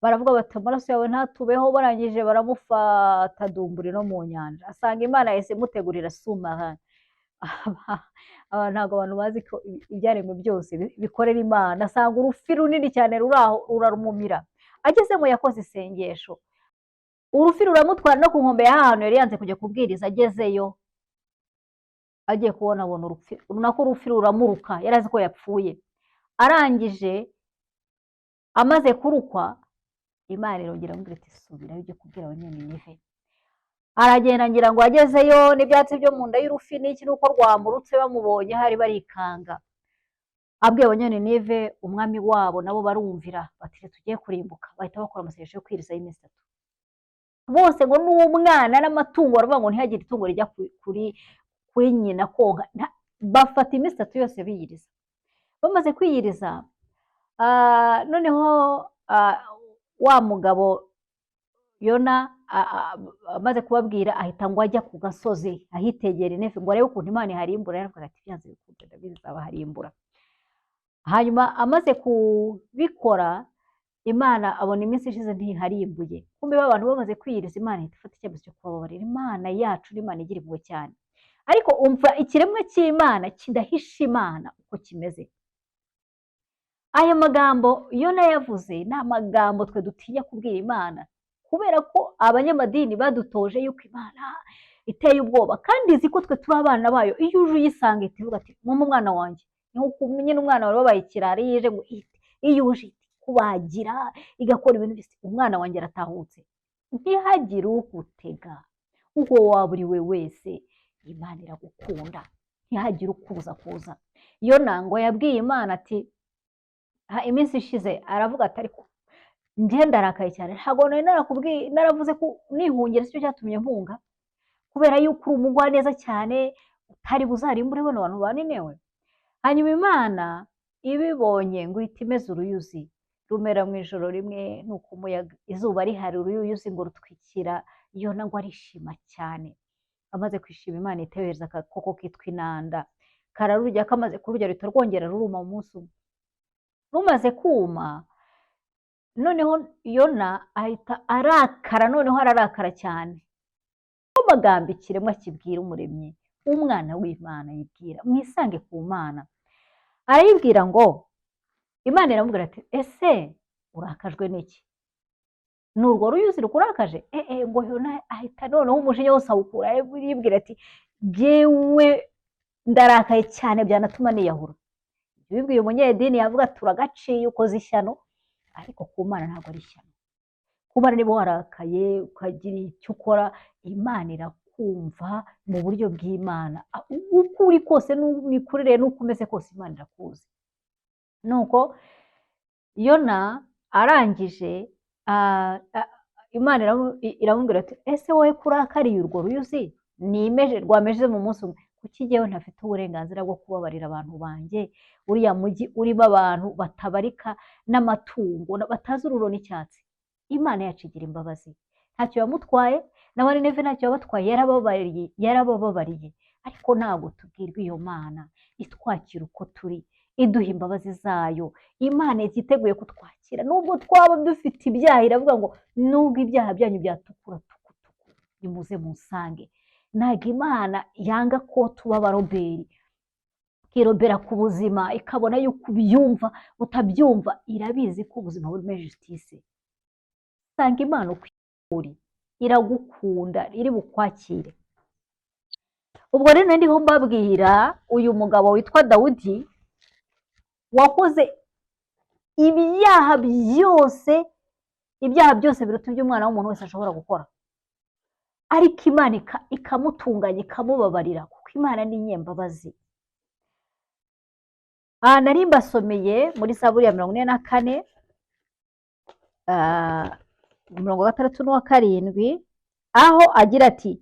S2: Baravuga bati amaraso yawe ntatubeho, barangije baramufata dumburi no mu nyanja, asanga Imana yahise imutegurira suma. Ntabwo abantu bazi ko ibyaremwe byose bikorera Imana. Asanga urufi runini cyane ruri aho rurarumumira, agezemo yakoze isengesho, urufi ruramutwara no ku nkombe y'ahantu yari yanze kujya kubwiriza. Agezeyo agiye kubona abona urufi, nako urufi ruramuruka, yari azi ko yapfuye. Arangije amaze kurukwa, Imana irongera amubwira iti subirayo ujye kubwira Abanyaninive. Aragenda ngira ngo agezeyo n'ibyatsi byo mu nda y'urufi n'iki nuko rwamurutse, bamubonye hari barikanga. Abwiye Abanyaninive umwami wabo nabo barumvira bati tugiye kurimbuka, bahita bakora amasengesho yo kwiriza y'iminsi 3. Bose ngo n'umwana n'amatungo baravuga ngo ntihagire itungo rijya kuri nyina konka, bafata iminsi 3 yose biyiriza. Bamaze kwiyiriza, noneho wa mugabo Yona amaze kubabwira ahita ngo ajya ku gasozi ahitegera Ninevi ngo arebe ukuntu Imana iharimbura. Yaravuga ati byanze bikunze ndabizi izabaharimbura. Hanyuma amaze kubikora, Imana abona iminsi ishize ntiharimbuye. Kumbe abantu bamaze kwiyiriza, Imana ihita ifata icyemezo cyo kubabarira. Imana yacu ni Imana igira impuhwe cyane, ariko umva ikiremwa cy'Imana kidahisha Imana uko kimeze. Aya magambo Yona yavuze ni amagambo twe dutinya kubwira Imana, kubera ko abanyamadini badutoje yuko Imana iteye ubwoba, kandi izi ko twe turi abana bayo. Iyo uje uyisanga ihita ivuga ati mama umwana wanjye, nuko nyine umwana wawe wabaye ikirara yije ngo iyo uje kubagira igakora ibintu byose, umwana wanjye aratahutse. Ntihagire ukutega uko waba uri we wese, Imana iragukunda, ntihagire ukuza kuza. Yona ngo yabwiye Imana ati iminsi ishize, aravuga ati ariko njye ndarakaye cyane, ntabwo naravuze ko nihungira sicyo cyatumye mpunga, kubera yuko uri umugwaneza cyane utari buzarimbure bano bantu baninewe. Hanyuma Imana ibibonye ngo ihita imeza uruyuzi rumera mu ijoro rimwe, nuko umuyaga izuba rihari, uruyuzi ngo rutwikira Yona, ngo arishima cyane. Amaze kwishima, Imana itebereza agakoko kitwa inanda, kararurya, kamaze kururya ruhita rwongera ruruma umunsi umwe. Rumaze kuma, noneho Yona ahita arakara, noneho ararakara cyane. Amagambo ikiremwa kibwira umuremyi, umwana w'Imana yibwira, mwisange ku Mana. Arayibwira ngo, Imana iramubwira ati ese urakajwe n'iki? Ni urwo ruyuzi rukurakaje? Ngo Yona ahita noneho umujinya wose awukura, yibwira ati jyewe ndarakaye cyane byanatuma niyahura. Bibwiye umunyedini yavuga ati uragaciye ukoze ishyano, ariko ku Mana ntabwo ari ishyano. Ku Mana niba warakaye ukagira icyo ukora, Imana irakumva mu buryo bw'Imana. Uko uri kose n'imikurire n'uko umeze kose, Imana irakuzi. Nuko Yona arangije, Imana iramubwira ati ese wowe kurakariye urwo ruyuzi rwameje mu munsi umwe, kuki jyewe ntafite uburenganzira bwo kubabarira abantu banjye? Uriya mujyi urimo abantu batabarika n'amatungo batazi ururo n'icyatsi. Imana yacu igira imbabazi, ntacyo yamutwaye, n'Abaninive ntacyo yabatwaye, yarabababariye. Ariko ntabwo tubwirwa iyo Mana itwakira uko turi, iduha imbabazi zayo. Imana yiteguye kutwakira nubwo twaba dufite ibyaha. Iravuga ngo nubwo ibyaha byanyu byatukura tukutuku, nimuze musange. Ntabwo Imana yanga ko tuba abaroberi, ikirobera ku buzima, ikabona yuko ubyumva utabyumva. Irabizi ko ubuzima burimo justice. Sanga Imana uko uri, iragukunda, iri bukwakire. Ubwo rero ndiho mbabwira uyu mugabo witwa Dawudi wakoze ibyaha byose biruta iby'umwana w'umuntu wese ashobora gukora, ariko Imana ikamutunganya, ikamubabarira, kuko Imana ni inyembabazi. Nari mbasomeye muri Zaburi ya 44, 67 aho agira ati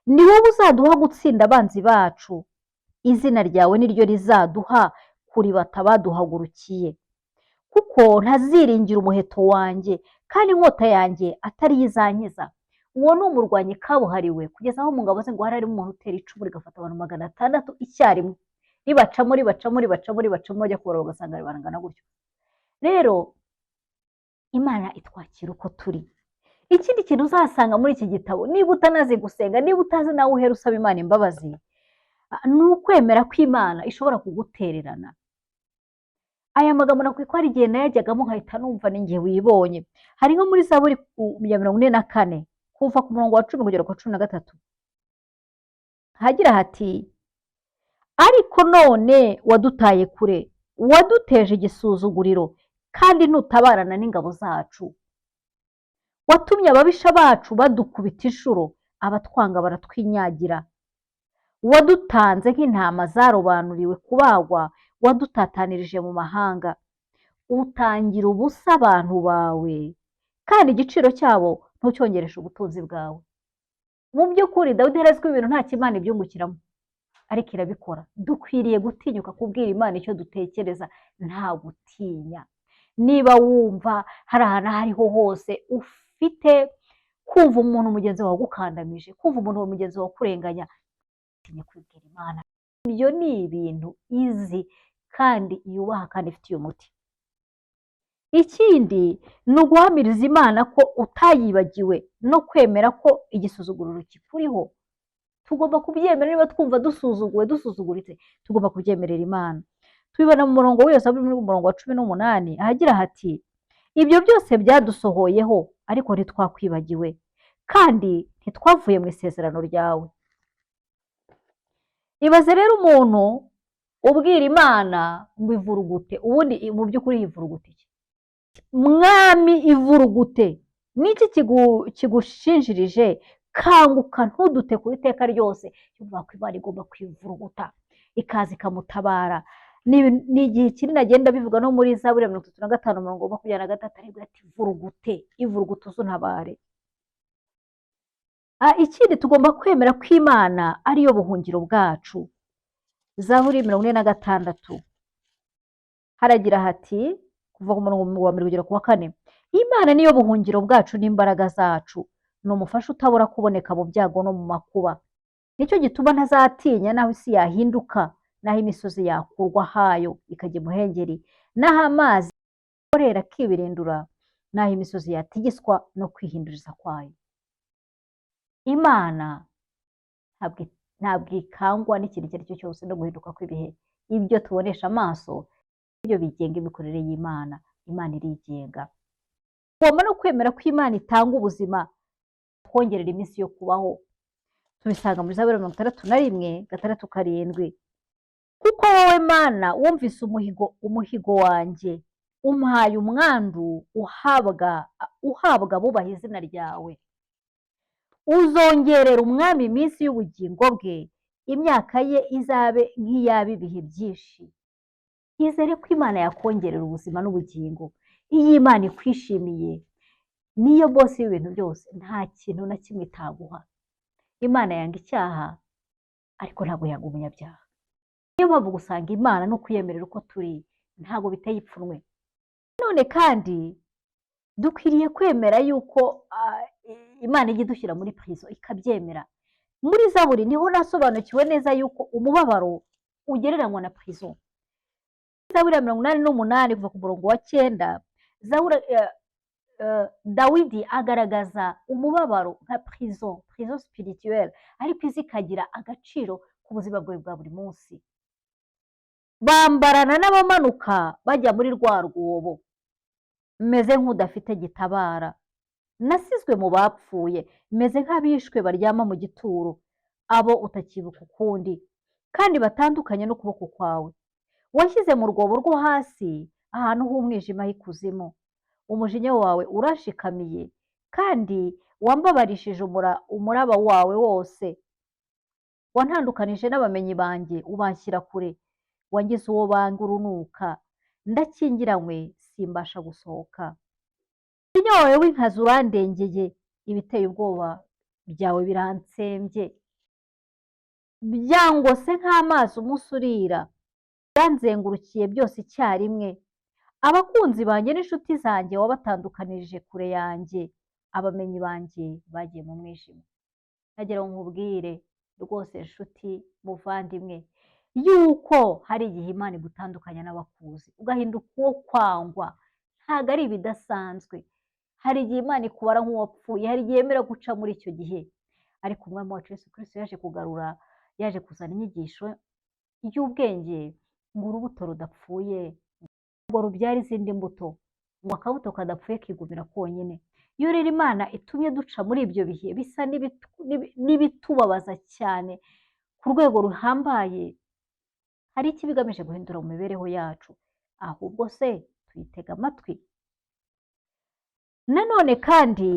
S2: ni wowe uzaduha gutsinda abanzi bacu, izina ryawe ni ryo rizaduha kuribata abaduhagurukiye, kuko ntaziringira umuheto wanjye kandi inkota yanjye atari yo izankiza. Uwo ni umurwanyi kabuhariwe kugeza aho mu ngabo ze ngo hari harimo umuntu utera icumu rigafata abantu 600 icyarimwe, ribacamo ribacamo ribacamo ribacamo, bajya kubara bagasanga barangana gutyo. Rero Imana itwakira uko turi. Ikindi kintu uzasanga muri iki gitabo, niba utanazi gusenga, niba utazi nawe uhera usaba Imana imbabazi, ni ukwemera ko Imana ishobora kugutererana. Aya magambo nakwiye ko hari igihe nayajyagamo nkahita numva ni njye wibonye. Hari nko muri Zaburi ya 44 kuva ku murongo wa 10 kugera ku 13, hagira hati ariko none wadutaye kure, waduteje igisuzuguriro kandi ntutabarana n'ingabo zacu. Watumye ababisha bacu badukubita inshuro, abatwanga baratwinyagira. Wadutanze nk'intama zarobanuriwe kubagwa, wadutatanirije mu mahanga. Utangira ubusa abantu bawe, kandi igiciro cyabo ntucyongereshe ubutunzi bwawe. Mu by'ukuri Dawidi yarezwe ibintu nta Imana ibyungukiramo, ariko irabikora. Dukwiriye gutinyuka kubwira Imana icyo dutekereza nta gutinya. Niba wumva hari ahantu aho ariho hose ufite kumva umuntu mugenzi wawe agukandamije, kumva umuntu mugenzi wawe kurenganya, utinye kubwira Imana. Ibyo ni ibintu izi kandi yubaha kandi ifitiye umuti. Ikindi ni uguhamiriza Imana ko utayibagiwe no kwemera ko igisuzuguriro kikuriho. Tugomba kubyemera. Niba twumva dusuzuguwe, dusuzuguritse, tugomba kubyemerera Imana. Tubibona mu murongo wese muri murongo wa 18 ahagira hati ibyo byose byadusohoyeho, ariko ntitwakwibagiwe kandi ntitwavuye mu isezerano ryawe. Ibaze rero umuntu ubwira Imana ngo ivurugute, ubundi mu by'ukuri yivurugute iki? Mwami ivurugute, niki kigushinjirije? Kanguka ntudute ku iteka ryose. Yumva ko Imana igomba kwivuruguta ikaza ikamutabara. Ni igihe kinini agenda bivuga no muri Zaburi ya 35 umurongo wa 23, ariko ati ivurugute, ivurugute uzuntabare. Ikindi tugomba kwemera ko Imana ariyo buhungiro bwacu. Zaburi 46 haragira hati kuva ku murongo wa 1 kugera ku wa 4, Imana niyo buhungiro bwacu n'imbaraga zacu, ni umufasha utabura kuboneka mu byago no mu makuba. Nicyo gituma ntazatinya naho isi yahinduka, naho imisozi yakurwa hayo ikajya imuhengeri, naho amazi akorera akibirindura, naho imisozi yatigiswa no kwihinduriza kwayo. Imana ntabwo ikangwa n'ikintu icyo ari cyo cyose no guhinduka kw'ibihe. Ibyo tubonesha amaso ibyo bigenga imikorere y'Imana. Imana irigenga. Tugomba no kwemera ko Imana itanga ubuzima, twongerera iminsi yo kubaho. Tubisanga muri Zaburi 61:6-7. Kuko wowe Mana wumvise umuhigo wanjye, umpaye umwandu uhabwa abubaha izina ryawe. Uzongerera umwami iminsi y'ubugingo bwe, imyaka ye izabe nk'iyaba ibihe byinshi. Yizere ko Imana yakongerera ubuzima n'ubugingo. Iyo Imana ikwishimiye, niyo bose y'ibintu byose, nta kintu na kimwe itaguha. Imana yanga icyaha, ariko ntabwo yanga umunyabyaha. Niyo mpamvu gusanga Imana no kuyemerera uko turi ntabwo biteye ipfunwe. None kandi dukwiriye kwemera yuko Imana ijya idushyira muri prison ikabyemera. Muri Zaburi niho nasobanukiwe neza yuko umubabaro ugereranywa na prison. Zaburi ya 88 kuva ku murongo wa 9, Dawidi agaragaza umubabaro nka prison spirituelle, ariko izikagira agaciro ku buzima bwawe bwa buri munsi. Bambarana n'abamanuka bajya muri rwa rwobo, meze nk'udafite gitabara. Nasizwe mu bapfuye, meze nk'abishwe baryama mu gituro, abo utakibuka ukundi, kandi batandukanye n'ukuboko kwawe. Washyize mu rwobo rwo hasi, ahantu h'umwijima h'ikuzimu. Umujinya wawe urashikamiye, kandi wambabarishije umuraba wawe wose. Wantandukanije n'abamenyi banjye, ubanshyira kure. Wangize uwo banga urunuka, ndakingiranywe simbasha gusohoka. Umujinya wawe w'inkazi urandengeye, ibiteye ubwoba byawe biransembye, byangose nk'amazi umunsi urira, byanzengurukiye byose icyarimwe. Abakunzi banjye n'inshuti zanjye wabatandukanirije kure yanjye, abamenyi banjye bagiye mu mwijima. Nagira ngo nkubwire rwose nshuti muvandimwe, yuko hari igihe Imana igutandukanya n'abakuzi ugahinduka uwo kwangwa, ntabwo ari ibidasanzwe. Hari igihe Imana ikubara nk'uwapfuye, hari igihe yemera guca muri icyo gihe, ariko umwami wacu Yesu Kristo yaje kuzana inyigisho y'ubwenge, ngo urubuto rudapfuye ngo rubyara izindi mbuto, ngo akabuto kadapfuye kigumira konyine. Iyo rero Imana itumye duca muri ibyo bihe bisa n'ibitubabaza cyane ku rwego ruhambaye, hari icyo bigamije guhindura mu mibereho yacu, ahubwo se tuyitega amatwi. Nanone kandi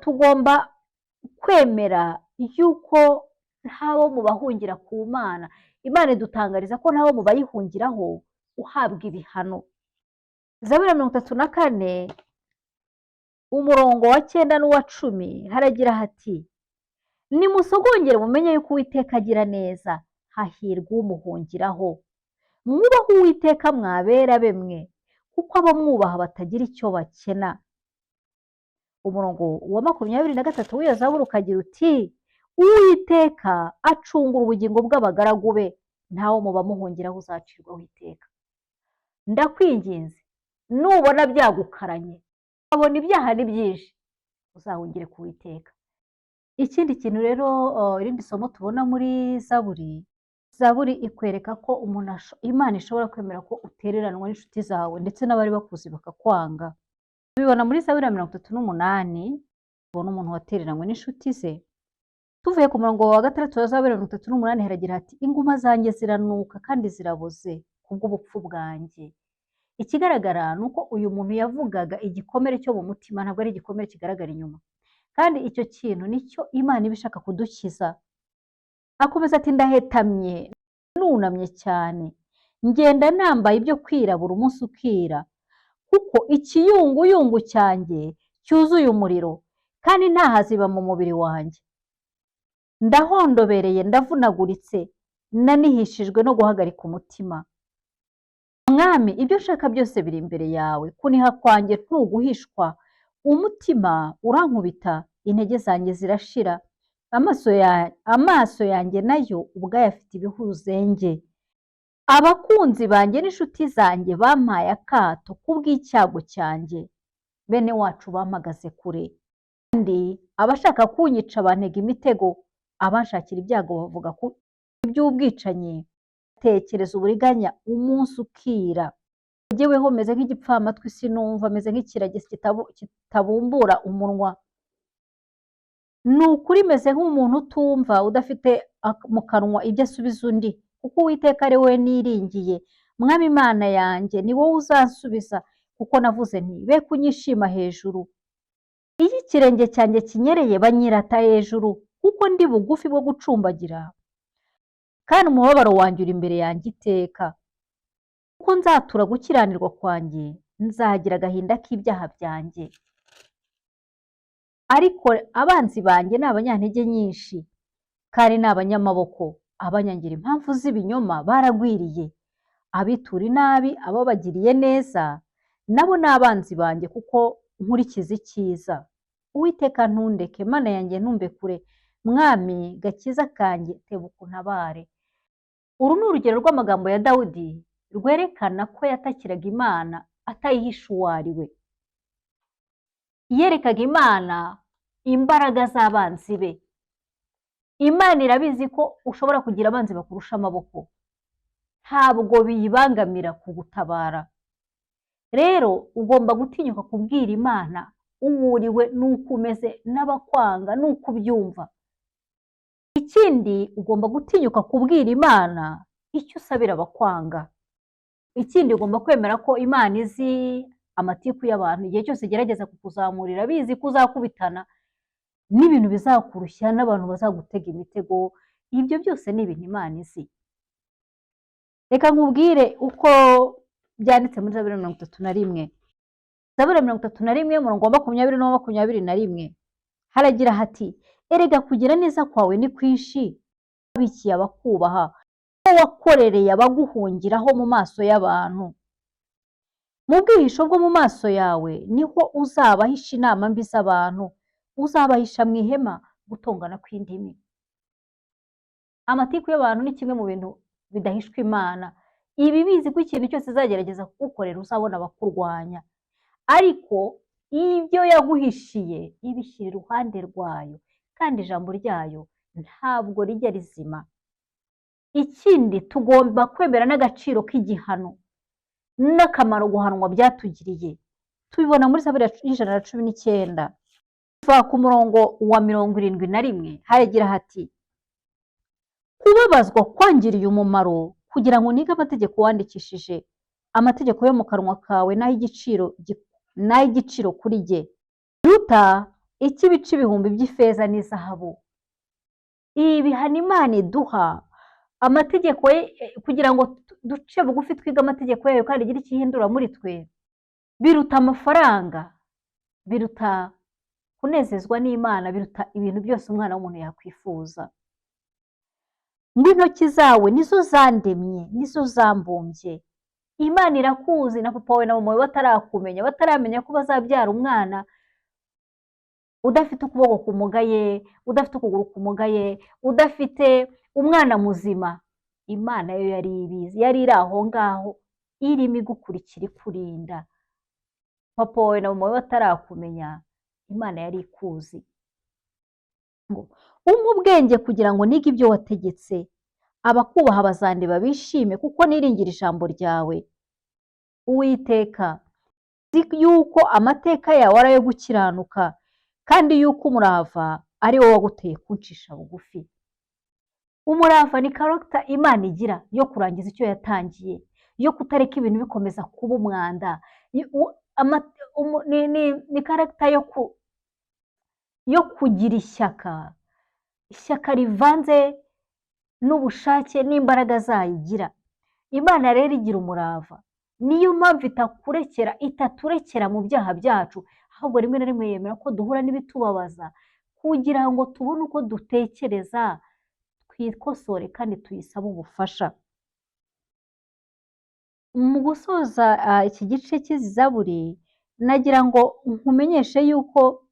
S2: tugomba kwemera yuko ntabo mu bahungira ku Mana, Imana idutangariza ko ntabo mu bayihungiraho uhabwa ibihano. Zaburi 34 umurongo wa 9 n'uwa 10 haragira hati: nimusogongere mumenye yuko Uwiteka agira neza, hahirwa umuhungiraho. Mwubahe Uwiteka mwabera be mwe, kuko abamwubaha batagira icyo bakena. Umurongo wa 23 w'iyo zaburi ukagira uti: Uwiteka acungura ubugingo bw'abagaragu be, ntawo mu bamuhungiraho uzacirwaho iteka. Ndakwinginze, nubona byagukaranye, abona ibyaha ni byinshi, uzahungire ku Uwiteka. Ikindi kintu rero, irindi somo tubona muri Zaburi ikwereka ko Imana ishobora kwemera ko utereranwa n'inshuti zawe ndetse n'abari bakuzi bakakwanga. Tubibona muri Zaburi 38, tubona umuntu watereranywe n'inshuti ze. Tuvuye ku murongo wa 6 wa Zaburi 38 haragira hati: inguma zanjye ziranuka kandi ziraboze kubw'ubupfu bwanjye. Ikigaragara ni uko uyu muntu yavugaga igikomere cyo mu mutima, ntabwo ari igikomere kigaragara inyuma, kandi icyo kintu nicyo Imana iba ishaka kudukiza. Akomeza ati: ndahetamye nunamye cyane, ngenda nambaye ibyo kwirabura umunsi ukira, kuko ikiyunguyungu cyanjye cyuzuye umuriro, kandi nta haziba mu mubiri wanjye. Ndahondobereye, ndavunaguritse, nanihishijwe no guhagarika umutima. Mwami, ibyo nshaka byose biri imbere yawe, kuniha kwanjye ntuguhishwa, umutima urankubita, intege zanjye zirashira, amaso yanjye nayo ubwayo afite ibihuzenge. Abakunzi banjye n'inshuti zanjye bampaye akato kubw'icyago cyanjye, bene wacu bampagaze kure, kandi abashaka kunyica bantega imitego, abanshakira ibyago bavuga ku iby'ubwicanyi, batekereza uburiganya umunsi ukira. Jyeweho meze nk'igipfamatwi sinumva, meze nk'ikiragi kitabumbura umunwa. Ni ukuri meze nk'umuntu utumva, udafite mu kanwa ibyo asubiza undi, kuko Uwiteka ari we niringiye. Mwami Imana yanjye, ni wowe uzansubiza, kuko navuze nti be kunyishima hejuru. Iyo ikirenge cyanjye kinyereye banyirata hejuru, kuko ndi bugufi bwo gucumbagira, kandi umubabaro wanjye uri imbere yanjye iteka. Kuko nzatura gukiranirwa kwanjye, nzagira agahinda k'ibyaha byanjye. Ariko abanzi banjye ni abanyantege nyinshi, kandi ni abanyamaboko, abanyangira impamvu z'ibinyoma baragwiriye. Abitura inabi abo bagiriye neza, nabo ni abanzi banjye, kuko nkurikiza icyiza. Uwiteka ntundeke, Mana yanjye ntumbe kure. Mwami gakiza kanjye, tebuka untabare. Uru ni urugero rw'amagambo ya Dawudi rwerekana ko yatakiraga Imana atayihisha uwo ari we. Yerekaga Imana imbaraga z'abanzi be. Imana irabizi ko ushobora kugira abanzi bakurusha amaboko, ntabwo biyibangamira kugutabara. Rero ugomba gutinyuka kubwira Imana uwo uriwe n'uko umeze, n'abakwanga n'uko ubyumva. Ikindi, ugomba gutinyuka kubwira Imana icyo usabira abakwanga. Ikindi, ugomba kwemera ko Imana izi amatiku y'abantu, igihe cyose igerageza kukuzamurira bizi ko uzakubitana n'ibintu bizakurushya, n'abantu bazagutega imitego. Ibyo byose ni ibintu Imana izi. Reka nkubwire uko byanditse muri Zaburi 31. Zaburi 31 umurongo wa 20 n'uwa 21 haragira hati erega kugira neza kwawe ni kwinshi wabikiye abakubaha ko wakorereye abaguhungiraho mu maso y'abantu. Mu bwihisho bwo mu maso yawe niho uzabahisha inama mbi z'abantu, uzabahisha mu ihema gutongana kw'indimi. Amatiku y'abantu ni kimwe mu bintu bidahishwa Imana. Ibi bizi ko ikintu cyose izagerageza kugukorera uzabona abakurwanya, ariko ibyo yaguhishiye ibishyira iruhande rwayo, kandi ijambo ryayo ntabwo rijya rizima. Ikindi tugomba kwemera n'agaciro k'igihano n'akamaro guhanwa byatugiriye. Tubibona muri Zaburi y'ijana na cumi n'icyenda kuva ku murongo wa 71 haragira hati kubabazwa kwangiriye umumaro kugira ngo nige amategeko wandikishije, amategeko yo mu kanwa kawe n'ay'igiciro kuri jye biruta icy'ibice ibihumbi by'ifeza n'izahabu. Ibi bihano Imana iduha amategeko kugira ngo duce bugufi twige amategeko yayo kandi igire icyo ihindura muri twe, biruta amafaranga, biruta kunezezwa n'Imana, biruta ibintu byose umwana w'umuntu yakwifuza. Ngo intoki zawe nizo zandemye, nizo zambumbye. Imana irakuzi na papa wawe na mama wawe batarakumenya, bataramenya ko bazabyara umwana udafite ukuboko kumugaye, udafite ukuguru kumugaye, udafite umwana muzima. Imana yo yari ibizi, yari iri aho ngaho irimo igukurikira ikurinda. Papa wawe na mama wawe batarakumenya, Imana yari ikuzi. Ngo umpe ubwenge kugira ngo nige ibyo wategetse, abakubaha bazandeba bishime kuko niringira ijambo ryawe. Uwiteka, nzi yuko amateka yawe ari ayo gukiranuka, kandi yuko umurava ari wowe waguteye kuncisha bugufi. Umurava ni karagita Imana igira yo kurangiza icyo yatangiye, yo kutareka ibintu bikomeza kuba umwanda. Ni karagita yo kugira ishyaka, ishyaka rivanze n'ubushake n'imbaraga zayo igira. Imana rero igira umurava, niyo mpamvu itaturekera mu byaha byacu, ahubwo rimwe na rimwe yemera ko duhura n'ibitubabaza kugira ngo tubone uko dutekereza, twikosore kandi tuyisabe ubufasha. Mu gusoza iki gice cy'izi Zaburi, nagira ngo nkumenyeshe yuko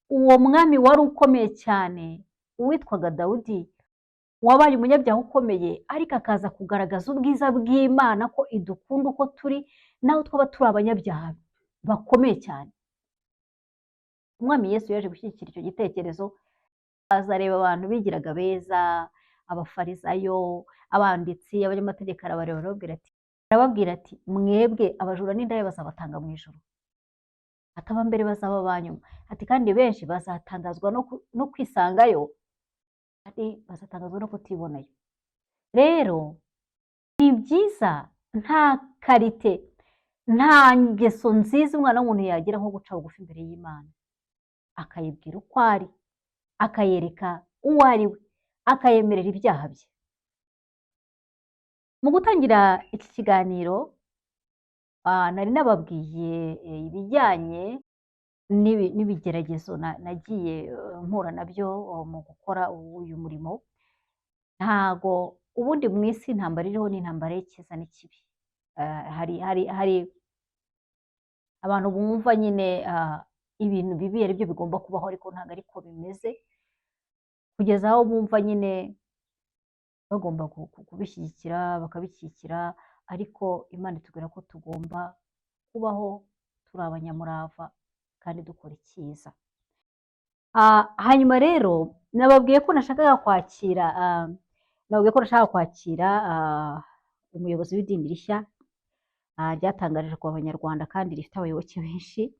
S2: uwo mwami wari ukomeye cyane uwitwaga Dawudi, wabaye umunyabyaha ukomeye, ariko akaza kugaragaza ubwiza bw'Imana ko idukunda uko turi, naho twaba turi abanyabyaha bakomeye cyane. Umwami Yesu yaje gushyigikira icyo gitekerezo, aza areba abantu bigiraga beza, abafarisayo, abanditsi, abanyamategeko, arababwira ati mwebwe abajura n'indaya bazabatanga mu ijuru, ataba mbere bazaba abanyuma. Ati kandi benshi bazatangazwa no kwisangayo, ati bazatangazwa no kutibonayo. Rero ni byiza, nta karite, nta ngeso nziza umwana w'umuntu yagira nko guca bugufi imbere y'Imana, akayibwira uko ari, akayereka uwo ari we, akayemerera ibyaha bye. Mu gutangira iki kiganiro nari nababwiye ibijyanye n'ibigeragezo nagiye mpura nabyo mu gukora uyu murimo. Ntago ubundi mu isi intambara iriho ni intambara y'icyiza n'ikibi. Hari abantu bumva nyine ibintu bibi ari byo bigomba kubaho, ariko ntabwo ariko bimeze, kugeza aho bumva nyine bagomba kubishyigikira bakabishyigikira, ariko Imana itubwira ko tugomba kubaho turi abanyamurava kandi dukora icyiza. Hanyuma rero nababwiye ko nashakaga kwakira umuyobozi w'idini rishya ryatangarijwe ku Banyarwanda kandi rifite abayoboke benshi.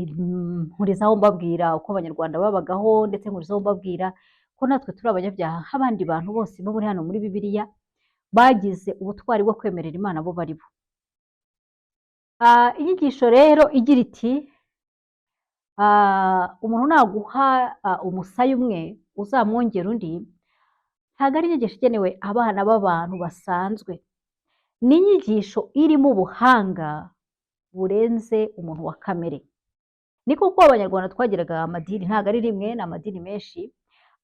S2: Nkurizaho mbabwira uko Abanyarwanda babagaho, ndetse nkurizaho mbabwira ko natwe turi abanyabyaha nk'abandi bantu bose bo muri hano muri Bibiliya bagize ubutwari bwo kwemerera Imana abo bari bo. Inyigisho rero igira iti umuntu naguha umusaya umwe uzamwongera undi, ntabwo ari inyigisho igenewe abana b'abantu basanzwe, ni inyigisho irimo ubuhanga burenze umuntu wa kamere. ni koko abanyarwanda twagiraga amadini ntabwo ari rimwe, ni amadini menshi,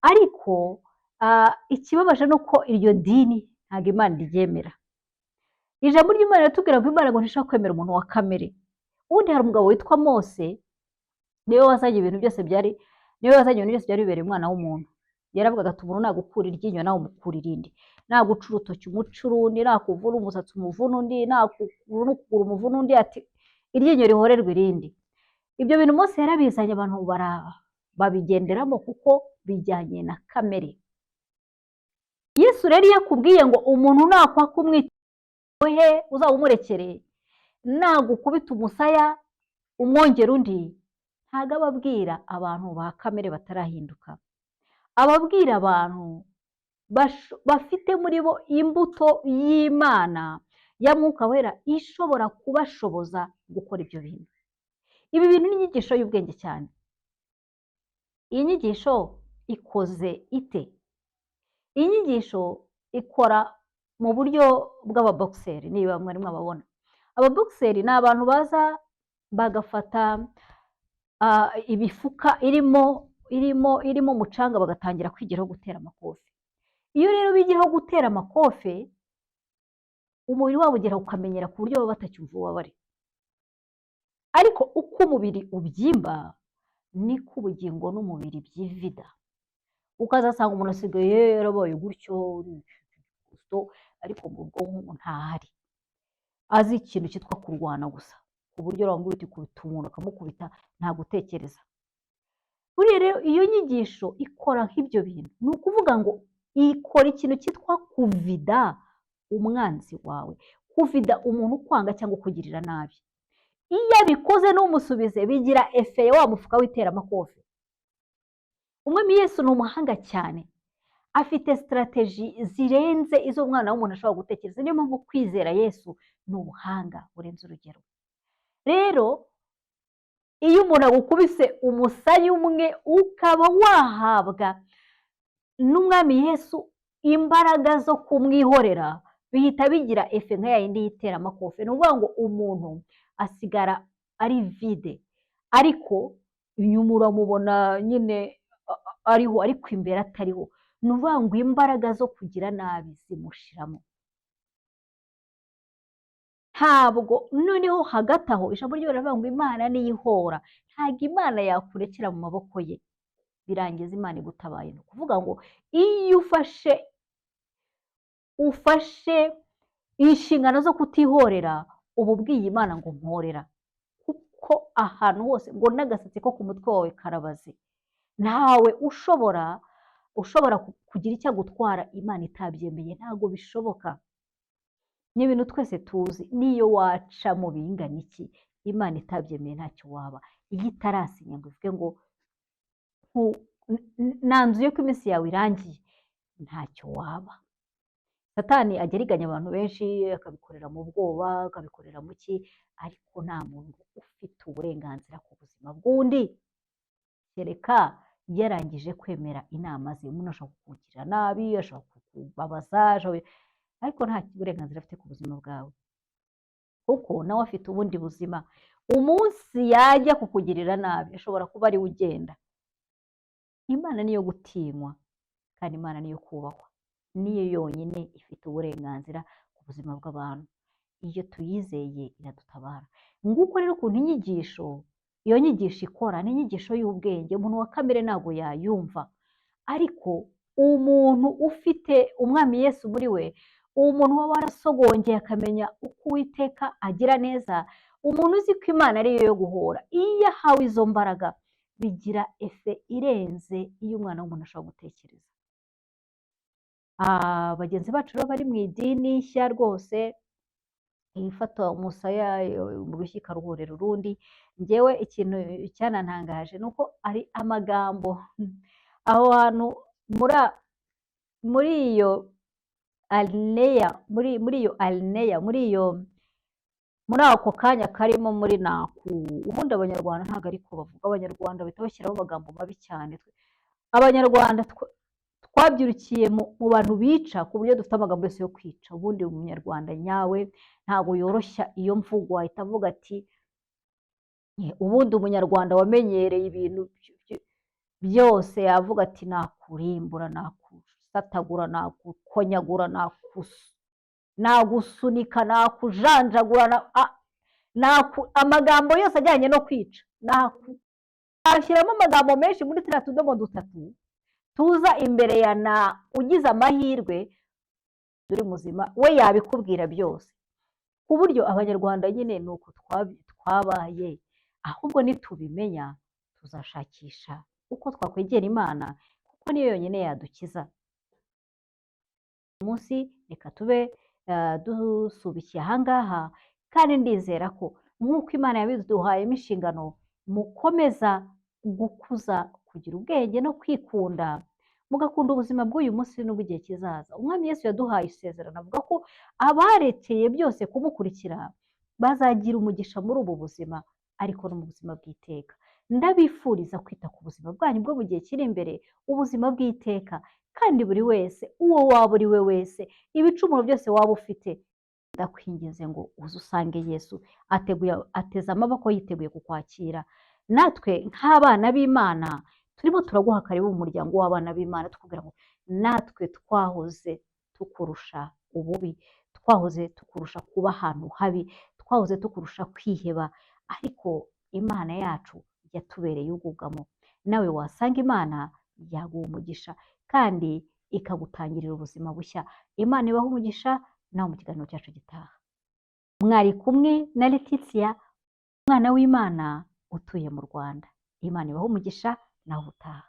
S2: ariko ikibabaje ni uko iryo dini ntabwo Imana iryemera. Ijambo ry'Imana riratubwira ngo Imana ngo ntishobora kwemera umuntu wa kamere. Ubundi hari umugabo witwa Mose, niwe wazanye ibintu byose byari bibereye umwana w'umuntu. Yaravugaga ati umuntu nagukura iryinyo nawe umukura irindi, naguca urutoki umuca urundi, nakuvuna umusatsi umuvuna undi, nakuvuna ukuguru umuvuna undi, ati iryinyo rihorerwe irindi. Ibyo bintu Mose yarabizanye, abantu babigenderamo kuko bijyanye na kamere. Yesu rero iyo akubwiye ngo umuntu nakwaka umwitaho he uzaba umurekereye, nagukubita umusaya umwongera undi, ntabwo aba abwira abantu ba kamere batarahinduka, ababwira abantu bafite muri bo imbuto y'Imana ya Mwuka Wera ishobora kubashoboza gukora ibyo bintu. Ibi bintu ni inyigisho y'ubwenge cyane. Iyi nyigisho ikoze ite? Iyi nyigisho ikora mu buryo bw'ababokiseri, niba mwari mwababona. Ababokiseri ni abantu baza bagafata ibifuka irimo umucanga bagatangira kwigiraho gutera amakofe. Iyo rero bigiraho gutera amakofe, umubiri wabo ugera ukamenyera ku buryo baba batacyumva ububabare. Ariko uko umubiri ubyimba niko ubugingo n'umubiri byivida, ukazasanga umuntu asigaye yarabaye gutyo, ariko mu bwonko ntahari, azi ikintu cyitwa kurwana gusa, ku buryo urambwira uti kubita umuntu akamukubita nta gutekereza. Buriya rero iyo nyigisho ikora nk'ibyo bintu, ni ukuvuga ngo ikora ikintu cyitwa kuvida umwanzi wawe, kuvida umuntu ukwanga cyangwa ukugirira nabi. Iyo abikoze n'umusubize bigira efe ya wa mufuka w'iteramakofe. Umwami Yesu ni umuhanga cyane, afite sitarateji zirenze izo umwana w'umuntu ashobora gutekereza. Niyo mpamvu kwizera Yesu ni ubuhanga burenze urugero. Rero iyo umuntu agukubise umusaya umwe ukaba wahabwa n'umwami Yesu imbaraga zo kumwihorera, bihita bigira efe nka yayindi y'iteramakofe. Ni ukuvuga ngo umuntu asigara ari vide, ariko inyuma uramubona nyine ariho, ariko imbere atariho. Ni ukuvuga ngo imbaraga zo kugira nabi zimushiramo. Ntabwo noneho hagati aho ijambo ry'Imana rivuga ngo Imana niyo ihora, ntabwo Imana yakurekera mu maboko ye birangiza Imana igutabaye. Ni ukuvuga ngo iyo ufashe inshingano zo kutihorera, uba ubwiye Imana ngo mporera, kuko ahantu hose ngo n'agasatsi ko ku mutwe wawe karabaze. Ntawe ushobora kugira icyo agutwara Imana itabyemeye, ntabwo bishoboka. Ni ibintu twese tuzi, niyo waca mu bingana iki, Imana itabyemeye ntacyo waba. Iyo itarasinya ngo ivuge ngo nanzuye ko iminsi yawe irangiye, ntacyo waba. Satani ajya ariganya abantu benshi, akabikorera mu bwoba, akabikorera mu ki, ariko nta muntu ufite uburenganzira ku buzima bw'undi, kereka yarangije kwemera inama ze. Umuntu ashobora kukugirira nabi, ashobora kukubabaza, ariko nta burenganzira afite ku buzima bwawe, kuko nawe afite ubundi buzima. Umunsi yajya kukugirira nabi ashobora kuba ari we ugenda. Imana niyo gutinywa kandi Imana niyo kubahwa, niyo yonyine ifite uburenganzira ku buzima bw'abantu. Iyo tuyizeye iradutabara. Nguko rero ukuntu iyo nyigisho ikora, ni inyigisho y'ubwenge. Umuntu wa kamere ntabwo yayumva, ariko umuntu ufite umwami Yesu muri we, umuntu waba warasogongeye akamenya uko Uwiteka agira neza, umuntu uzi ko Imana ariyo yo guhora, iyo ahawe izo mbaraga bigira efe irenze iyo umwana w'umuntu ashobora gutekereza. Bagenzi bacu rero bari mu idini nshya rwose, ifata umusaya urushyi ikaruhorera urundi, njyewe ikintu cyanantangaje ni uko ari amagambo aho hantu muri iyo alineya, muri ako kanya karimo muri naku. Ubundi abanyarwanda ntabwo ariko bavuga, abanyarwanda bahita bashyiraho amagambo mabi cyane. Abanyarwanda twabyirukiye mu bantu bica, ku buryo dufite amagambo yose yo kwica. Ubundi umunyarwanda nyawe ntabwo yoroshya iyo mvugo, ahita avuga ati ubundi umunyarwanda wamenyereye ibintu byose yavuga ati nakurimbura, nakusatagura, nakukonyagura, nagusunika, nakujanjagura, amagambo yose ajyanye no kwica, nashyiramo amagambo menshi muri turiya tudomo dutatu tuza imbere ya ugize amahirwe turi muzima we yabikubwira byose, ku buryo abanyarwanda nyine ni uko twabaye, ahubwo nitubimenya tuzashakisha uko twakwegera Imana kuko niyo yonyine yadukiza. Umunsi reka tube dusubikiye ahangaha, kandi ndizera ko nk'uko Imana yabiduhayemo inshingano mukomeza gukuza kugira ubwenge no kwikunda, mugakunda ubuzima bw'uyu munsi n'ubw'igihe kizaza. Umwami Yesu yaduhaye isezerano avuga ko abarekeye byose kumukurikira bazagira umugisha muri ubu buzima, ariko no mu buzima bw'iteka. Ndabifuriza kwita ku buzima bwanyu bwo mu gihe kiri imbere, ubuzima bw'iteka, kandi buri wese uwo waba uri we wese, ibicumuro byose waba ufite, ndakwinginze ngo uze usange Yesu ateze amaboko yiteguye kukwakira. Natwe nk'abana b'Imana turimo turaguha karibu mu muryango w'abana b'Imana, tukubwira ngo natwe twahoze tukurusha ububi, twahoze tukurusha kuba ahantu habi, twahoze tukurusha kwiheba, ariko Imana yacu yatubereye ubwugamo. Nawe wasanga Imana yaguha umugisha kandi ikagutangirira ubuzima bushya. Imana ibaha umugisha, nawe mu kiganiro cyacu gitaha. Mwari kumwe na Letitia, umwana w'Imana utuye mu Rwanda. Imana ibaha umugisha, nawe utaha.